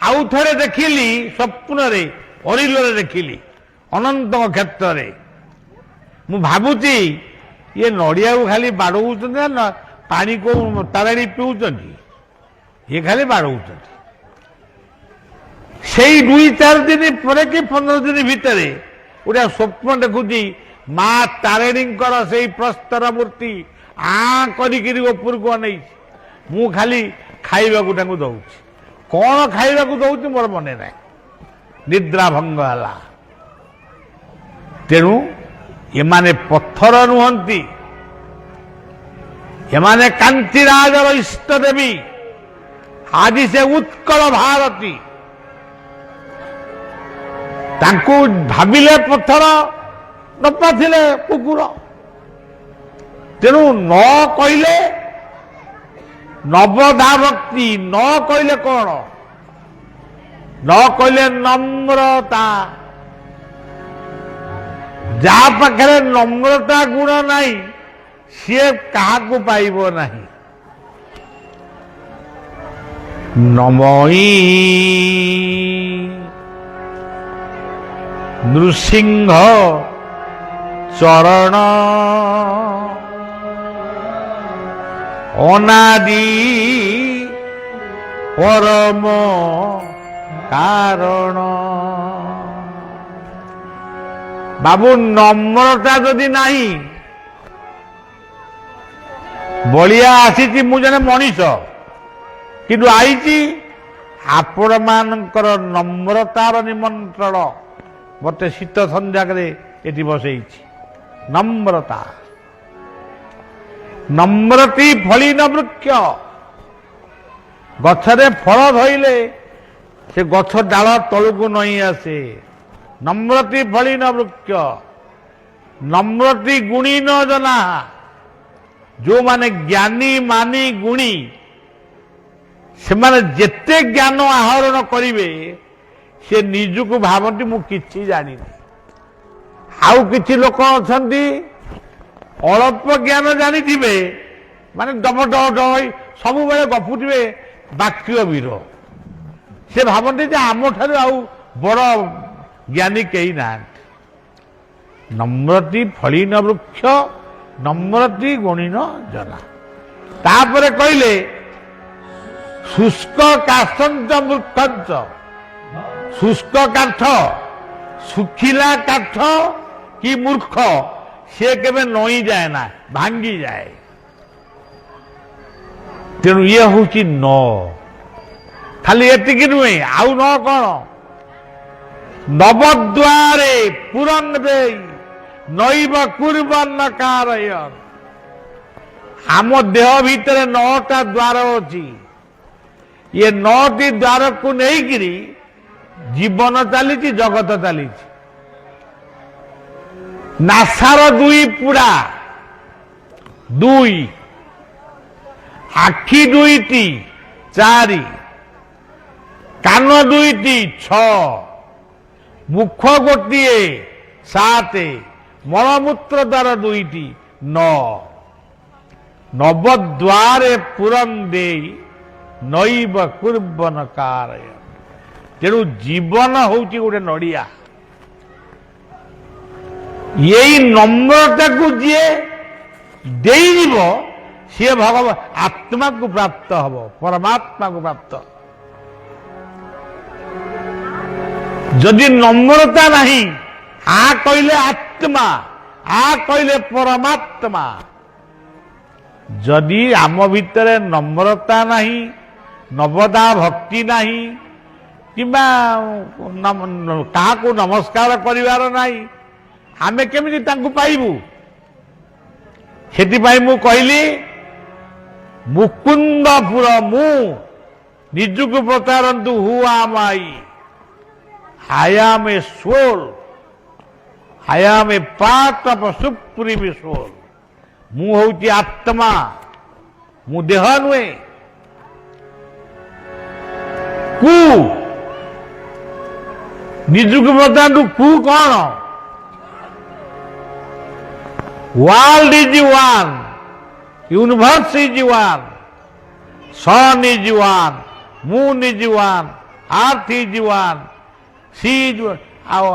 ଆଉ ଥରେ ଦେଖିଲି ସ୍ୱପ୍ନରେ, ଅରିଲରେ ଦେଖିଲି, ଅନନ୍ତଙ୍କ କ୍ଷେତ୍ରରେ। ମୁଁ ଭାବୁଛି ଇଏ ନଡ଼ିଆକୁ ଖାଲି ବାଡ଼ଉଛନ୍ତି ନା ପାଣି କୋଉ ତାରିଣୀ ପିଉଛନ୍ତି? ଇଏ ଖାଲି ବାଡ଼ଉଛନ୍ତି। ସେଇ 2-4 ଦିନ ପରେ କି 15 ଦିନ ଭିତରେ ଗୋଟେ ସ୍ୱପ୍ନ ଦେଖୁଛି, ମା ତାରିଣୀଙ୍କର ସେଇ ପ୍ରସ୍ତର ମୂର୍ତ୍ତି ଆଁ କରିକିରି ଉପରକୁ ଅନେଇଛି। ମୁଁ ଖାଲି ଖାଇବାକୁ ତାଙ୍କୁ ଦଉଛି। କଣ ଖାଇବାକୁ ଦଉଛି ମୋର ମନେ ନାହିଁ। ନିଦ୍ରା ଭଙ୍ଗ ହେଲା। ତେଣୁ ଏମାନେ ପଥର ନୁହନ୍ତି, ଏମାନେ କାନ୍ତିରାଜର ଇଷ୍ଟ ଦେବୀ। ଆଜି ସେ ଉତ୍କଳ ଭାରତୀ। ତାଙ୍କୁ ଭାବିଲେ ପଥର, ନ ପାଥିଲେ କୁକୁର। ତେଣୁ ନ କହିଲେ ନବଦା ଭକ୍ତି, ନ କହିଲେ କଣ? ନ କହିଲେ ନମ୍ରତା। ଯାହା ପାଖରେ ନମ୍ରତା ଗୁଣ ନାହିଁ, ସିଏ କାହାକୁ ପାଇବ ନାହିଁ। ନମଇ ନୃସିଂହ ଚରଣ অনাদি পরম কারণ। বাবু নম্রতা ଯଦି ନାହିଁ, ବଳିଆ ଆସିଛି ମୁଁ ଜଣେ ମଣିଷ, କିନ୍ତୁ ଆଇଛି ଆପଣମାନଙ୍କର ନମ୍ରତାର ନିମନ୍ତ୍ରଣ ମୋତେ ଶୀତ ସନ୍ଧ୍ୟାରେ ଏଠି ବସେଇଛି। ନମ୍ରତା ନମ୍ରତି ଫଳିନ ବୃକ୍ଷ। ଗଛରେ ଫଳ ଧଇଲେ ସେ ଗଛ ଡାଳ ତଳକୁ ନଇଁ ଆସେ। ନମ୍ରତି ଫଳିନ ବୃକ୍ଷ। ନମ୍ରତି ଗୁଣୀ ନ ଜନା। ଯେଉଁମାନେ ଜ୍ଞାନୀ ମାନି ଗୁଣୀ, ସେମାନେ ଯେତେ ଜ୍ଞାନ ଆହରଣ କରିବେ ସେ ନିଜକୁ ଭାବନ୍ତି ମୁଁ କିଛି ଜାଣିନି। ଆଉ କିଛି ଲୋକ ଅଛନ୍ତି ଅଳ୍ପ ଜ୍ଞାନ ଜାଣିଥିବେ, ମାନେ ଡବ ଡବ ଡବ ସବୁବେଳେ ଗପୁଥିବେ, ବାକ୍ୟ ବୀର। ସେ ଭାବନ୍ତି ଯେ ଆମଠାରୁ ଆଉ ବଡ଼ ଜ୍ଞାନୀ କେହି ନାହାନ୍ତି। ନମ୍ରତି ଫଳିନ ବୃକ୍ଷ, ନମ୍ରତି ଗୁଣିନ ଜନା। ତାପରେ କହିଲେ ଶୁଷ୍କ କାଶଞ୍ଚ ମୂର୍ଖଞ୍ଚ। ଶୁଷ୍କ କାଠ, ଶୁଖିଲା କାଠ କି ମୂର୍ଖ ସେ କେବେ ନଇଁ ଯାଏ ନା, ଭାଙ୍ଗିଯାଏ। ତେଣୁ ଇଏ ହଉଛି ନ। ଖାଲି ଏତିକି ନୁହେଁ, ଆଉ ନ କଣ? ନବଦ୍ୱାରେ ପୁରଂ ଦେଇ ନୈବ କୁର୍ବନ କାରୟ। ଆମ ଦେହ ଭିତରେ 9ଟା ଦ୍ୱାର ଅଛି। ଇଏ 9ଟି ଦ୍ୱାରକୁ ନେଇକିରି ଜୀବନ ଚାଲିଛି, ଜଗତ ଚାଲିଛି। ନାସାର 2 ପୁଡ଼ା, 2, ଆଖି 2ଟି 4, କାନ 2ଟି 6, ମୁଖ ଗୋଟିଏ 7, ମଳମୂତ୍ର ଦ୍ୱାର 2ଟି 9। ନବଦ୍ୱାରେ ପୁରଂ ଦେଇ ନୈବ କୁର୍ବନ କାରୟ। ତେଣୁ ଜୀବନ ହଉଛି ଗୋଟେ ନଡ଼ିଆ। ଏଇ ନମ୍ରତାକୁ ଯିଏ ଦେଇଯିବ ସିଏ ଆତ୍ମାକୁ ପ୍ରାପ୍ତ ହବ, ପରମାତ୍ମାକୁ ପ୍ରାପ୍ତ। ଯଦି ନମ୍ରତା ନାହିଁ, ଆ କହିଲେ ଆତ୍ମା, ଆ କହିଲେ ପରମାତ୍ମା। ଯଦି ଆମ ଭିତରେ ନମ୍ରତା ନାହିଁ, ନବଦା ଭକ୍ତି ନାହିଁ, କିମ୍ବା କାହାକୁ ନମସ୍କାର କରିବାର ନାହିଁ, ଆମେ କେମିତି ତାଙ୍କୁ ପାଇବୁ? ସେଥିପାଇଁ ମୁଁ କହିଲି ମୁକୁନ୍ଦପୁର ମୁଁ ନିଜକୁ ପଚାରନ୍ତୁ, ହୁ am I? I am a soul. I am a part of a supreme soul. ମୁଁ ହଉଛି ଆତ୍ମା, ମୁଁ ଦେହ ନୁହେଁ। କୁ ନିଜକୁ ପଚାରନ୍ତୁ, କୁ କଣ? World is one, universe is one, sun is one, moon is one, earth is one, sea is one. ଆଉ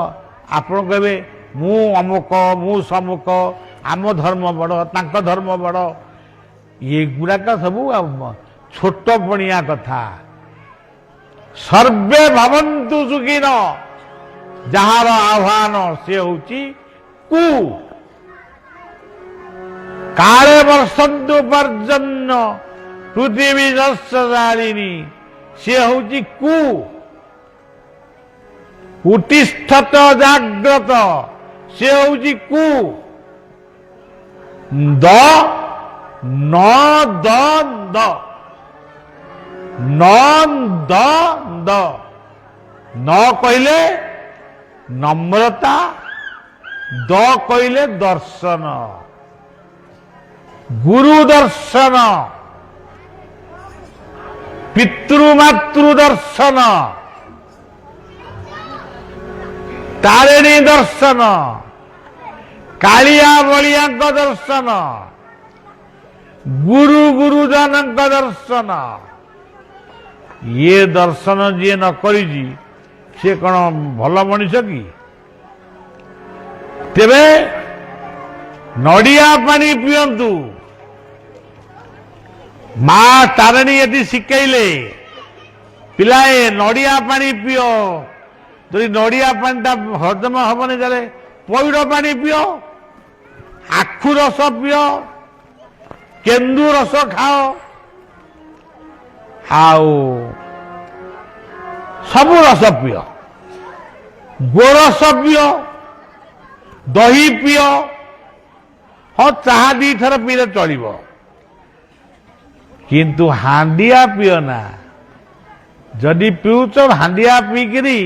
ଆପଣ କହିବେ ମୁଁ ଅମୁକ, ମୁଁ ସମୁକ, ଆମ ଧର୍ମ ବଡ଼, ତାଙ୍କ ଧର୍ମ ବଡ଼। ଏଗୁଡ଼ାକ ସବୁ ଛୋଟ ପଣିଆ କଥା। ସର୍ବେ ଭବନ୍ତୁ ସୁଖିନ, ଯାହାର ଆହ୍ୱାନ ସେ ହଉଛି କୁ। କାଳେ ବର୍ଷନ୍ତୁ ପର୍ଜନ୍ୟ ପୃଥିବୀ ଯଶଶାଳିନୀ, ସେ ହଉଛି କୁ। ଉତିଷ୍ଠତ ଜାଗ୍ରତ, ସେ ହଉଛି କୁ। ଦ ନ ଦ ଦ ନ ଦ ଦ। ନ କହିଲେ ନମ୍ରତା, ଦ କହିଲେ ଦର୍ଶନ, ଗୁରୁ ଦର୍ଶନ, ପିତୃମାତୃ ଦର୍ଶନ, ତାରିଣୀ ଦର୍ଶନ, କାଳିଆ ବଳିଆଙ୍କ ଦର୍ଶନ, ଗୁରୁ ଗୁରୁଜନଙ୍କ ଦର୍ଶନ। ଇଏ ଦର୍ଶନ ଯିଏ ନ କରିଛି ସେ କ'ଣ ଭଲ ମଣିଷ କି? ତେବେ ନଡ଼ିଆ ପାଣି ପିଅନ୍ତୁ, ମା ତାରିଣୀ ଏଠି ଶିଖେଇଲେ ପିଲାଏ ନଡ଼ିଆ ପାଣି ପିଅ, ଯଦି ନଡ଼ିଆ ପାଣିଟା ହଜମ ହବନି ତାହେଲେ ପଇଡ଼ ପାଣି ପିଅ, ଆଖୁ ରସ ପିଅ, କେନ୍ଦୁ ରସ ଖାଅ, ଆଉ ସବୁ ରସ ପିଅ, ଗୋରସ ପିଅ, ଦହି ପିଅ, ହଁ ଚାହା ଦିଥର ପିଇଲେ ଚଳିବ, କିନ୍ତୁ ହାଣ୍ଡିଆ ପିଅ ନା। ଯଦି ପିଉଛ ହାଣ୍ଡିଆ ପିଇକିରି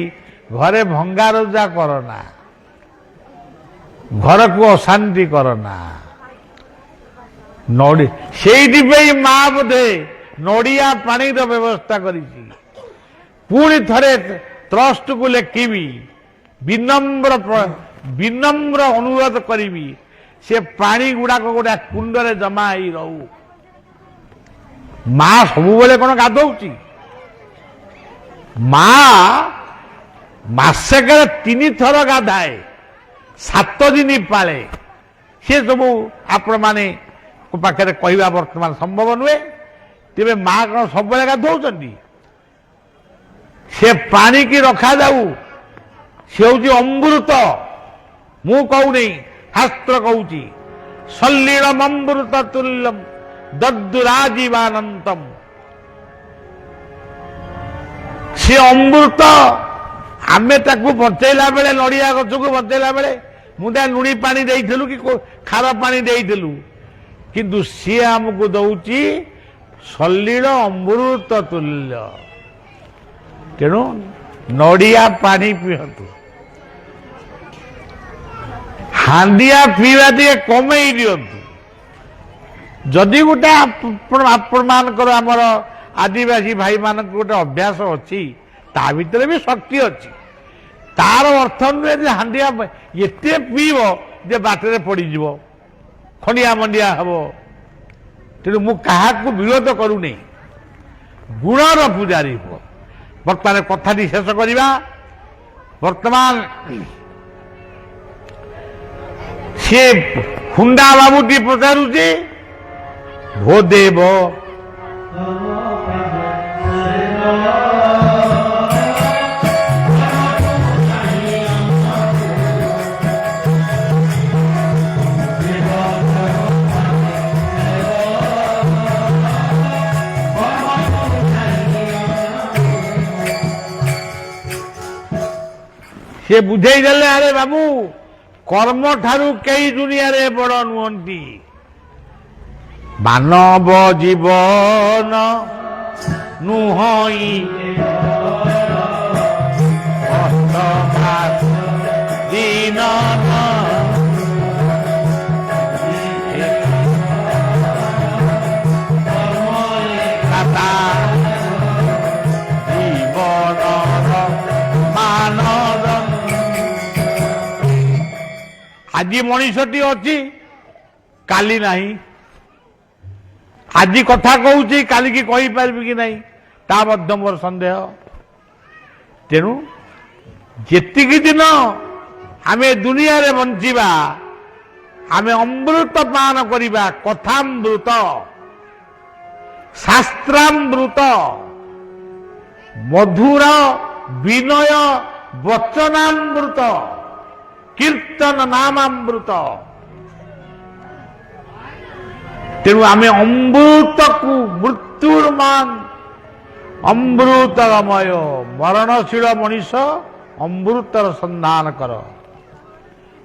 ଘରେ ଭଙ୍ଗାରୁଜା କରନା, ଘରକୁ ଅଶାନ୍ତି କରନା। ସେଇଥିପାଇଁ ମା ବୋଧେ ନଡ଼ିଆ ପାଣିର ବ୍ୟବସ୍ଥା କରିଛି। ପୁଣି ଥରେ ଟ୍ରଷ୍ଟକୁ ଲେଖିବି, ବିନମ୍ର ଅନୁରୋଧ କରିବି, ସେ ପାଣି ଗୁଡାକ ଗୋଟେ କୁଣ୍ଡରେ ଜମା ହେଇ ରହୁ। ମା ସବୁବେଳେ କଣ ଗାଧଉଛି? ମା ମାସକରେ 3 ଥର ଗାଧାଏ, 7 ଦିନ ପାଳେ। ସେ ସବୁ ଆପଣମାନେ ପାଖରେ କହିବା ବର୍ତ୍ତମାନ ସମ୍ଭବ ନୁହେଁ। ତେବେ ମା କଣ ସବୁବେଳେ ଗାଧଉଛନ୍ତି? ସେ ପାଣିକି ରଖାଯାଉ, ସେ ହେଉଛି ଅମୃତ। ମୁଁ କହୁନି, ଶାସ୍ତ୍ର କହୁଛି ସଲ୍ଲୀଳମ୍ ଅମୃତ ତୁଲ୍ୟମ୍ ଦଦ୍ଦୁରାଜୀବାନନ୍ତମ୍। ସେ ଅମୃତ। ଆମେ ତାକୁ ବଞ୍ଚେଇଲା ବେଳେ, ନଡ଼ିଆ ଗଛକୁ ବଞ୍ଚେଇଲା ବେଳେ ମୁଦା ଲୁଣି ପାଣି ଦେଇଥିଲୁ କି ଖାର ପାଣି ଦେଇଥିଲୁ, କିନ୍ତୁ ସିଏ ଆମକୁ ଦଉଛି ସଲ୍ଲୀଳ ଅମୃତ ତୁଲ୍ୟ। ତେଣୁ ନଡ଼ିଆ ପାଣି ପିଅନ୍ତୁ, ହାଣ୍ଡିଆ ପିଇବା ଟିକେ କମେଇ ଦିଅନ୍ତୁ। ଯଦି ଗୋଟେ ଆପଣମାନଙ୍କର ଆମର ଆଦିବାସୀ ଭାଇମାନଙ୍କୁ ଗୋଟେ ଅଭ୍ୟାସ ଅଛି, ତା ଭିତରେ ବି ଶକ୍ତି ଅଛି। ତାର ଅର୍ଥ ନୁହେଁ ଯେ ହାଣ୍ଡିଆ ଏତେ ପିଇବ ଯେ ବାଟରେ ପଡ଼ିଯିବ, ଖଣ୍ଡିଆ ମଣ୍ଡିଆ ହବ। ତେଣୁ ମୁଁ କାହାକୁ ବିରୋଧ କରୁନି, ଗୁଣର ପୂଜାରୀ ହୁଅ। ବର୍ତ୍ତମାନ କଥାଟି ଶେଷ କରିବା। ବର୍ତ୍ତମାନ ସେ ହୁଣ୍ଡା ବାବୁଟି ପଚାରୁଛି, ଭୋ ଦେବ ସେ ବୁଝେଇ ଦେଲେ, ଆରେ ବାବୁ କର୍ମ ଠାରୁ କେହି ଦୁନିଆରେ ବଡ଼ ନୁହନ୍ତି। ମାନବ ଜୀବନ ନୁହଁଇ ଦିନ ଆଜି ମଣିଷଟି ଅଛି, କାଲି ନାହିଁ। ଆଜି କଥା କହୁଛି, କାଲିକି କହିପାରିବି କି ନାହିଁ ତା ମଧ୍ୟ ମୋର ସନ୍ଦେହ। ତେଣୁ ଯେତିକି ଦିନ ଆମେ ଦୁନିଆରେ ବଞ୍ଚିବା, ଆମେ ଅମୃତ ପାନ କରିବା। କଥାମୃତ, ଶାସ୍ତ୍ରାମୃତ, ମଧୁର ବିନୟ ବଚନାମୃତ, କୀର୍ତ୍ତନ ନାମାମୃତ। ତେଣୁ ଆମେ ଅମୃତକୁ ମୃତ୍ୟୁର୍ମାନ ଅମୃତମୟ, ମରଣଶୀଳ ମଣିଷ ଅମୃତର ସନ୍ଧାନ କର।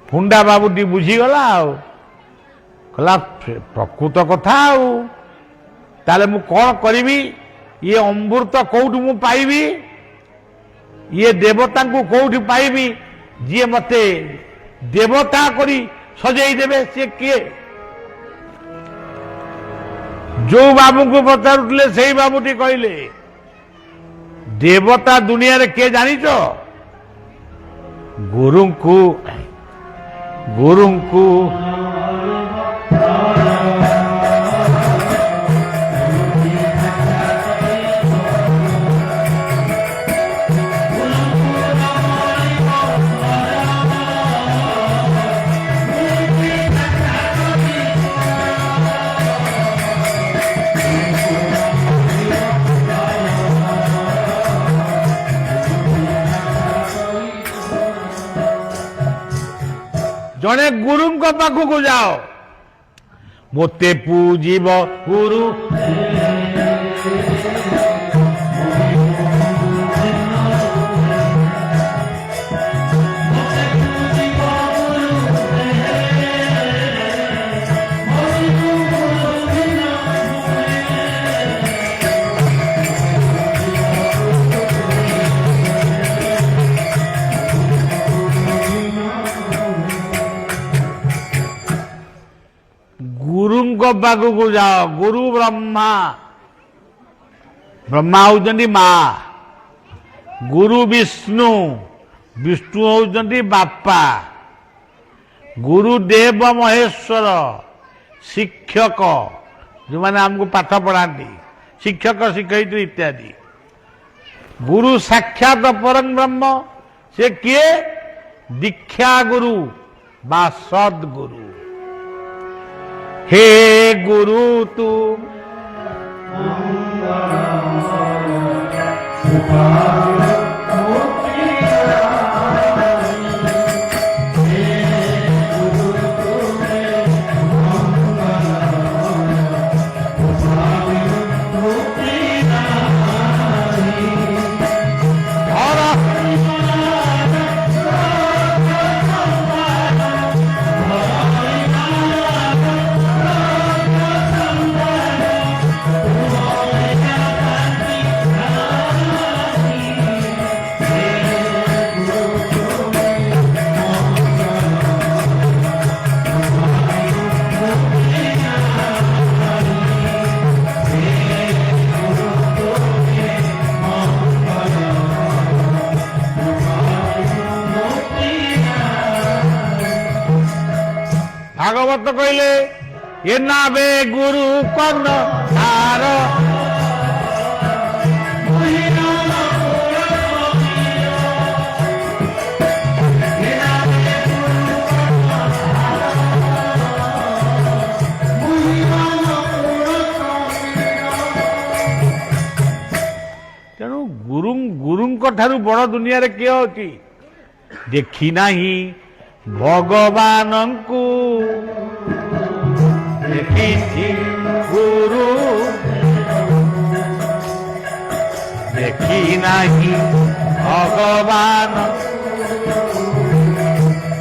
ହୁଣ୍ଡା ବାବୁଟି ବୁଝିଗଲା, ଆଉ କହିଲା ପ୍ରକୃତ କଥା। ଆଉ ତାହେଲେ ମୁଁ କଣ କରିବି? ଇଏ ଅମୃତ କୋଉଠୁ ମୁଁ ପାଇବି? ଇଏ ଦେବତାଙ୍କୁ କୋଉଠି ପାଇବି ଯିଏ ମତେ ଦେବତା କରି ସଜେଇ ଦେବେ? ସିଏ କିଏ? ଯୋଉ ବାବୁଙ୍କୁ ପଚାରୁଥିଲେ ସେଇ ବାବୁଟି କହିଲେ, ଦେବତା ଦୁନିଆରେ କିଏ ଜାଣିଛ? ଗୁରୁଙ୍କୁ ଜଣେ ଗୁରୁଙ୍କ ପାଖକୁ ଯାଅ, ମୋତେ ପୂଜିବ ଗୁରୁ। ଗୁରୁଙ୍କ ପାଖକୁ ଯାଅ। ଗୁରୁ ବ୍ରହ୍ମା, ବ୍ରହ୍ମା ହଉଛନ୍ତି ମା। ଗୁରୁ ବିଷ୍ଣୁ, ବିଷ୍ଣୁ ହଉଛନ୍ତି ବାପା। ଗୁରୁଦେବ ମହେଶ୍ୱର, ଶିକ୍ଷକ, ଯେଉଁମାନେ ଆମକୁ ପାଠ ପଢ଼ାନ୍ତି, ଶିକ୍ଷକ ଶିକ୍ଷୟିତ୍ରୀ ଇତ୍ୟାଦି। ଗୁରୁ ସାକ୍ଷାତ ପରଂ ବ୍ରହ୍ମ, ସେ କିଏ? ଦୀକ୍ଷା ଗୁରୁ ବା ସଦ୍ଗୁରୁ। हे गुरु तू भागवत कहले ये नावे गुरु कन तार तेणु गुरुंक ठारू बड़ दुनिया रे किए अछि देखी नाही भगवानंकु देखी गुरु देखी नाही भगवान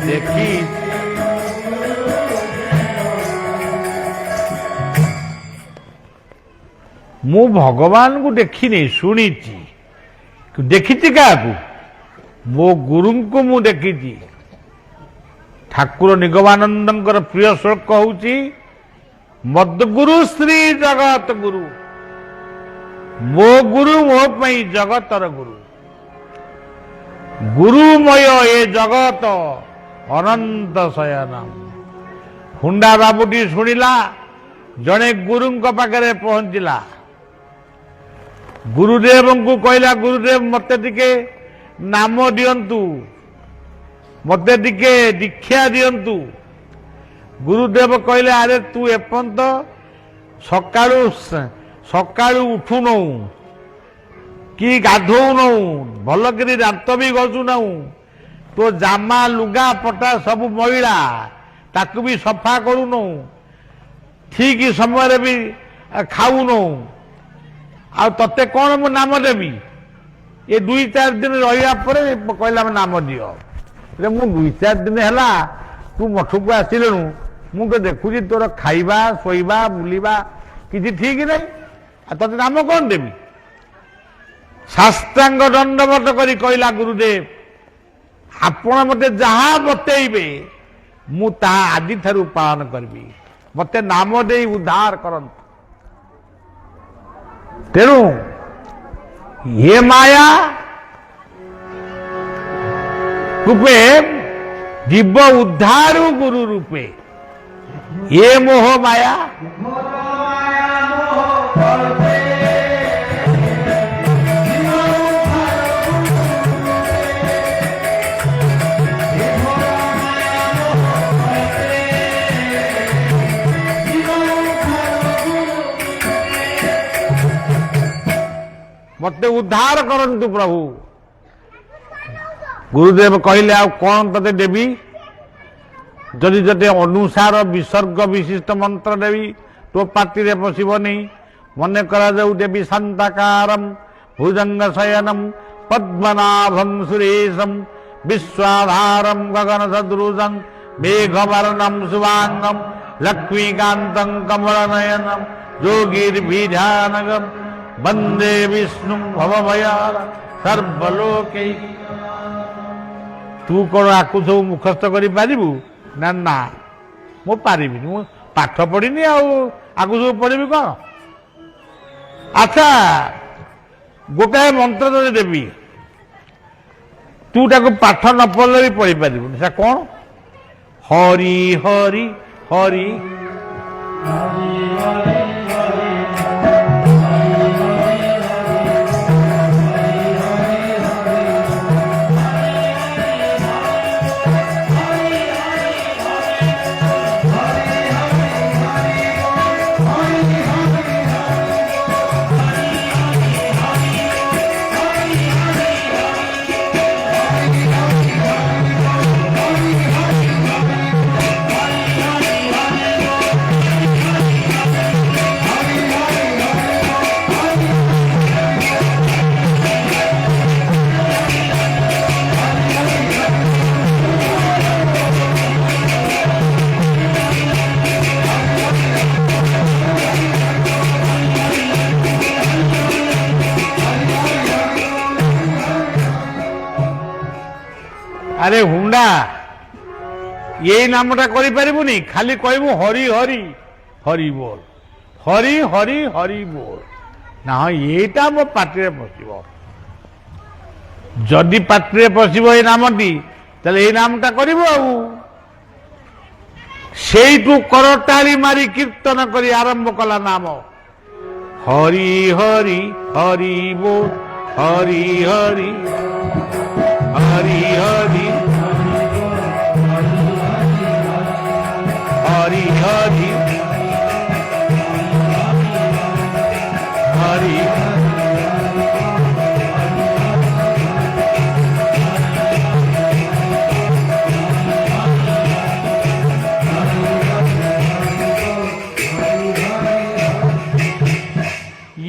देखी मु भगवान को देखी नहीं शुणी देखी क्या मो गुरु को मु देखी ठाकुर निगमानंदंकर प्रिय श्लोक हूँ मद्गुरु श्री जगत गुरु मो गुरु मो पई जगतर गुरु गुरुमय ए जगत अनंत शयन हुंडा बाबूटी शुणिला जड़े गुरु पाखे पहुंचला गुरुदेव को कहला गुरुदेव मते टिके नाम दियंतु मते टिके दीक्षा दियंतु गुरुदेव कहले अरे तू एपंत सकाळू सकाळू उठू नौ कि गाधौ नौ भल करी दांत भी घसु नौ तो जामा लुगा पटा सब मैला ताकू भी सफा करू नौ ठीक समय भी खाऊ नौ आ तते कौन मु नाम देवी ये 2-4 दिन रहा कहला नाम दियो मु 2-4 दिन है तू मठ को आसिलु मु तो देखुची तोर खाइबा शोइबा बुलिबा किसी ठीक नहीं तोते नाम कौन देवी साष्टांग दंडवत करी कहला गुरुदेव आपण मते जहाँ बतेइबे मु ताहा आदि थारु पालन करबी मते नाम दे उद्धार करंतु तेणु ये माया रूपे जीव उद्धार गुरु रूपे ये मोह माया मते उद्धार करंतु प्रभु गुरुदेव कहले आ कौन तते देवी ଯଦି ଯଦି ଅନୁସାର ବିସର୍ଗ ବିଶିଷ୍ଟ ମନ୍ତ୍ର ଦେବି ତୋ ପାଟିରେ ପଶିବନି। ମନେ କରାଯାଉ ଦେବୀ ଶାନ୍ତାକାରମ୍ ଭୁଜଙ୍ଗ ଶୟନମ୍ ପଦ୍ମନାଭମ୍ ସୁରେଶମ୍ ବିଶ୍ୱାଧାରମ୍ ଗଗନ ସଦୃଶଂ मेघवर्णं शुभांगं लक्ष्मीकान्तं कमलनयनं योगिर्भिध्यानगं वन्दे विष्णुं भवभयालं सर्वलोकैकनाथं। तू कौन आकु सब मुखस्थ कर पारिबु ना ना मु पारिबिनि मु पाठ पढ़िनी आकु सब पढ़िबि कौन। अच्छा गोटाए मंत्र तोते देबी तू ताको पाठ न पढ़ले भी पढ़ी पारिबुनि से कौन हरि हरि हरि अरे हुंडा ये नामटा करिपारिबुनी खाली कहबू हरि हरि हरि बोल हरि हरि हरि बोल ना येटा मो पाटिरे पशिबो। जदि पाटिरे पशिबो ए नामटी ताले ए नामटा करिबो आउ सेइटू करताली मारी कीर्तन करी आरंभ कला नाम हरि हरि हरि बोल हरि हरि हरि हरि हरि हरि हरि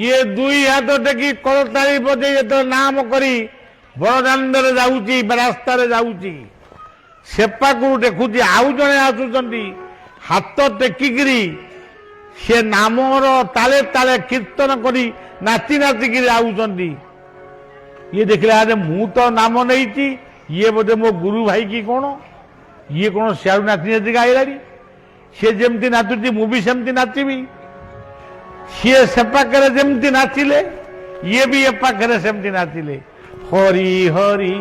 ये दुई हाथ टेकी करताली बजे जो नाम करी बड़दाण्डे जाऊँगी रास्तार जाऊँगी सेपाकू देखुची आउ जड़े आसुचंती हाथ टेकिकी से नामर ताले ताले कीर्तन करी नाची नाचिकी आउचंती। ये देखले अरे मु तो नाम नहीं ये बोधे मो गुरु भाई की कौन ये कौन सियाड़ू नाची नाचिक आईलानी सी जमती नाचुची मु भी सेमती नाचबी सी से पाखे जमती नाचिले ये भी ए पाखे सेमती नाचिले हरि हरि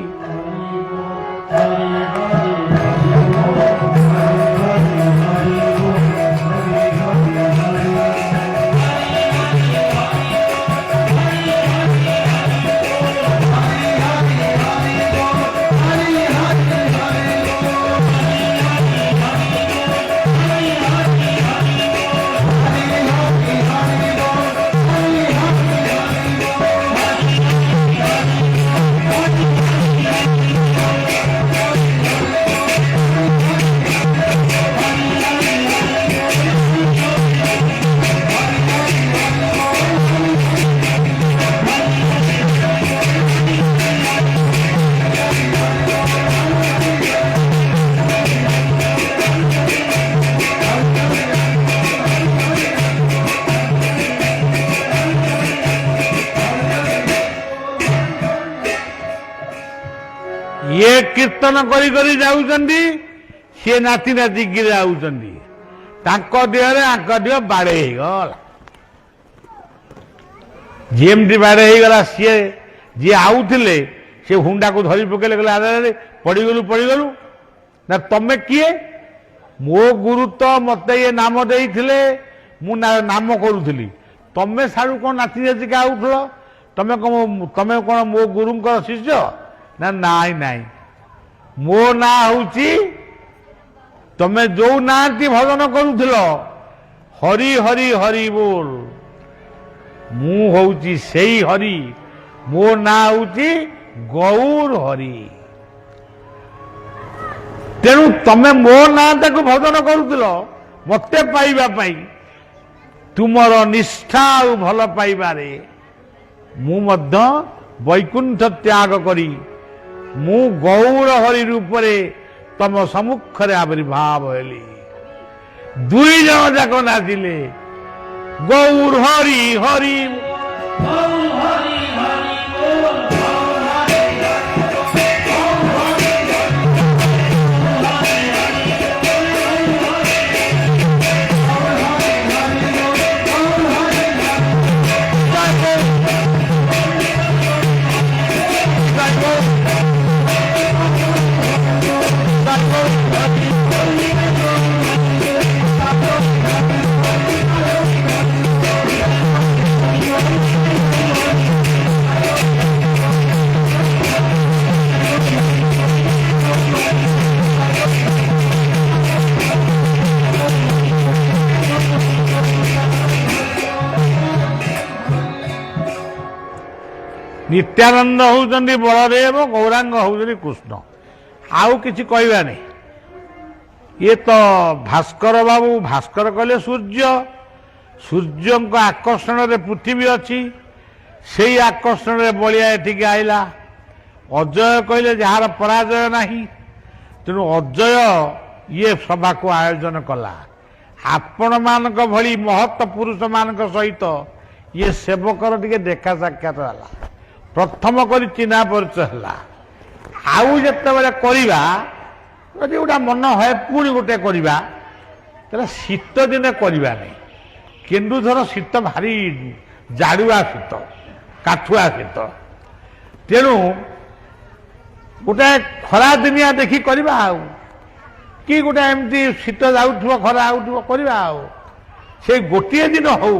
ये कीर्तन करी करी जाउचंदी सी नाची नाची गिरे आउचंदी तांको देहरे आंक देह बाड़े ही गला जेमती बाड़े ही गला सी जी आउथिले से हुंडा को धरी पकेले गले अरे पड़ीगलु ना तमे किए मो गुरु तो मते ये नाम देइथिले मु नाम करूथली तमे सारू कोन नाची नाची का आउथलो तमे कोन मो गुरुंकर शिष्य ना नाई नाई मो ना हूँ तमे जो ना भजन करूल हरि हरि हरि बोल मु हूँ से हरि मो ना हूँ गौर हरि ତେଣୁ ତମେ ମୋ ନାଁଟାକୁ ଭଜନ କରୁଥିଲ ମୋତେ ପାଇବା ପାଇଁ। ତୁମର ନିଷ୍ଠା ଆଉ ଭଲ ପାଇବାରେ ମୁଁ ମଧ୍ୟ ବୈକୁଣ୍ଠ ତ୍ୟାଗ କରି ମୁଁ ଗୌର ହରି ରୂପରେ ତମ ସମ୍ମୁଖରେ ଆବିର୍ଭାବ ହେଲି। ଦୁଇ ଜଣ ଯାକ ନାଚିଲେ ଗୌର ହରି ହରି ନିତ୍ୟାନନ୍ଦ ହଉଛନ୍ତି ବଳଦେବ, ଗୌରାଙ୍ଗ ହଉଛନ୍ତି କୃଷ୍ଣ। ଆଉ କିଛି କହିବାନି। ଇଏ ତ ଭାସ୍କର ବାବୁ ଭାସ୍କର କହିଲେ ସୂର୍ଯ୍ୟ, ସୂର୍ଯ୍ୟଙ୍କ ଆକର୍ଷଣରେ ପୃଥିବୀ ଅଛି, ସେଇ ଆକର୍ଷଣରେ ବଳିଆ ଏଠିକି ଆଇଲା। ଅଜୟ କହିଲେ ଯାହାର ପରାଜୟ ନାହିଁ, ତେଣୁ ଅଜୟ ଇଏ ସଭାକୁ ଆୟୋଜନ କଲା। ଆପଣମାନଙ୍କ ଭଳି ମହତ୍ ପୁରୁଷମାନଙ୍କ ସହିତ ଇଏ ସେବକର ଟିକେ ଦେଖା ସାକ୍ଷାତ ହେଲା, ପ୍ରଥମ କରି ଚିହ୍ନା ପରିଚୟ ହେଲା। ଆଉ ଯେତେବେଳେ କରିବା ଯଦି ଗୋଟା ମନ ହୁଏ ପୁଣି ଗୋଟେ କରିବା, ତାହେଲେ ଶୀତ ଦିନେ କରିବାନି। କେନ୍ଦୁଝର ଶୀତ ଭାରି ଜାଡ଼ୁଆ ଶୀତ, କାଠୁଆ ଶୀତ। ତେଣୁ ଗୋଟେ ଖରା ଦିନିଆ ଦେଖି କରିବା, ଆଉ କି ଗୋଟେ ଏମିତି ଶୀତ ଯାଉଥିବ ଖରା ହେଉଥିବ କରିବା। ଆଉ ସେଇ ଗୋଟିଏ ଦିନ ହଉ,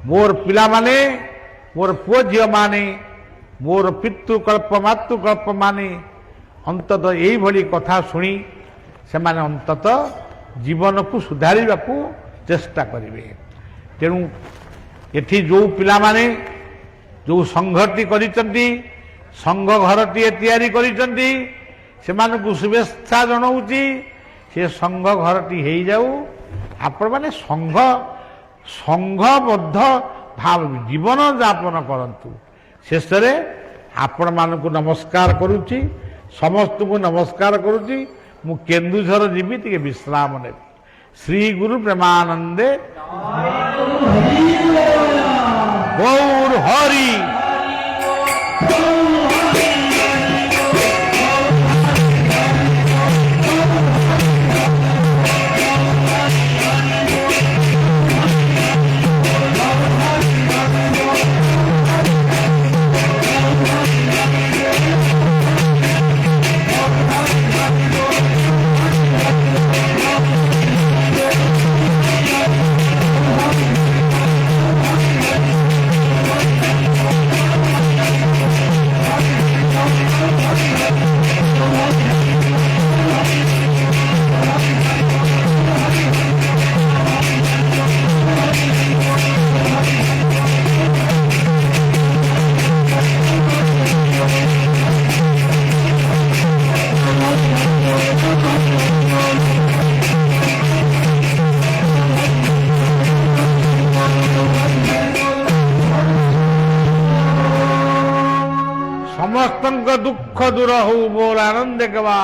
ମୋର ପିଲାମାନେ, ମୋର ପୁଅ ଝିଅମାନେ, ମୋର ପିତୃକଳ୍ପ ମାତୃକଳ୍ପ ମାନେ ଅନ୍ତତଃ ଏଇଭଳି କଥା ଶୁଣି ସେମାନେ ଅନ୍ତତଃ ଜୀବନକୁ ସୁଧାରିବାକୁ ଚେଷ୍ଟା କରିବେ। ତେଣୁ ଏଠି ଯେଉଁ ପିଲାମାନେ ଯେଉଁ ସଂଘଟି କରିଛନ୍ତି, ସଂଘ ଘରଟିଏ ତିଆରି କରିଛନ୍ତି, ସେମାନଙ୍କୁ ଶୁଭେଚ୍ଛା ଜଣାଉଛି। ସେ ସଂଘ ଘରଟି ହେଇଯାଉ, ଆପଣମାନେ ସଂଘବଦ୍ଧ ଭାବ ଜୀବନ ଯାପନ କରନ୍ତୁ। ଶେଷରେ ଆପଣମାନଙ୍କୁ ନମସ୍କାର କରୁଛି, ସମସ୍ତଙ୍କୁ ନମସ୍କାର କରୁଛି। ମୁଁ କେନ୍ଦୁଝର ଯିବି, ଟିକେ ବିଶ୍ରାମ ନେବି। ଶ୍ରୀ ଗୁରୁ ପ୍ରେମାନନ୍ଦେ ଗୌର ହରି। ସମସ୍ତଙ୍କ ଦୁଃଖ ଦୂର ହଉ, ବୋଲ ଆନନ୍ଦ କେବା।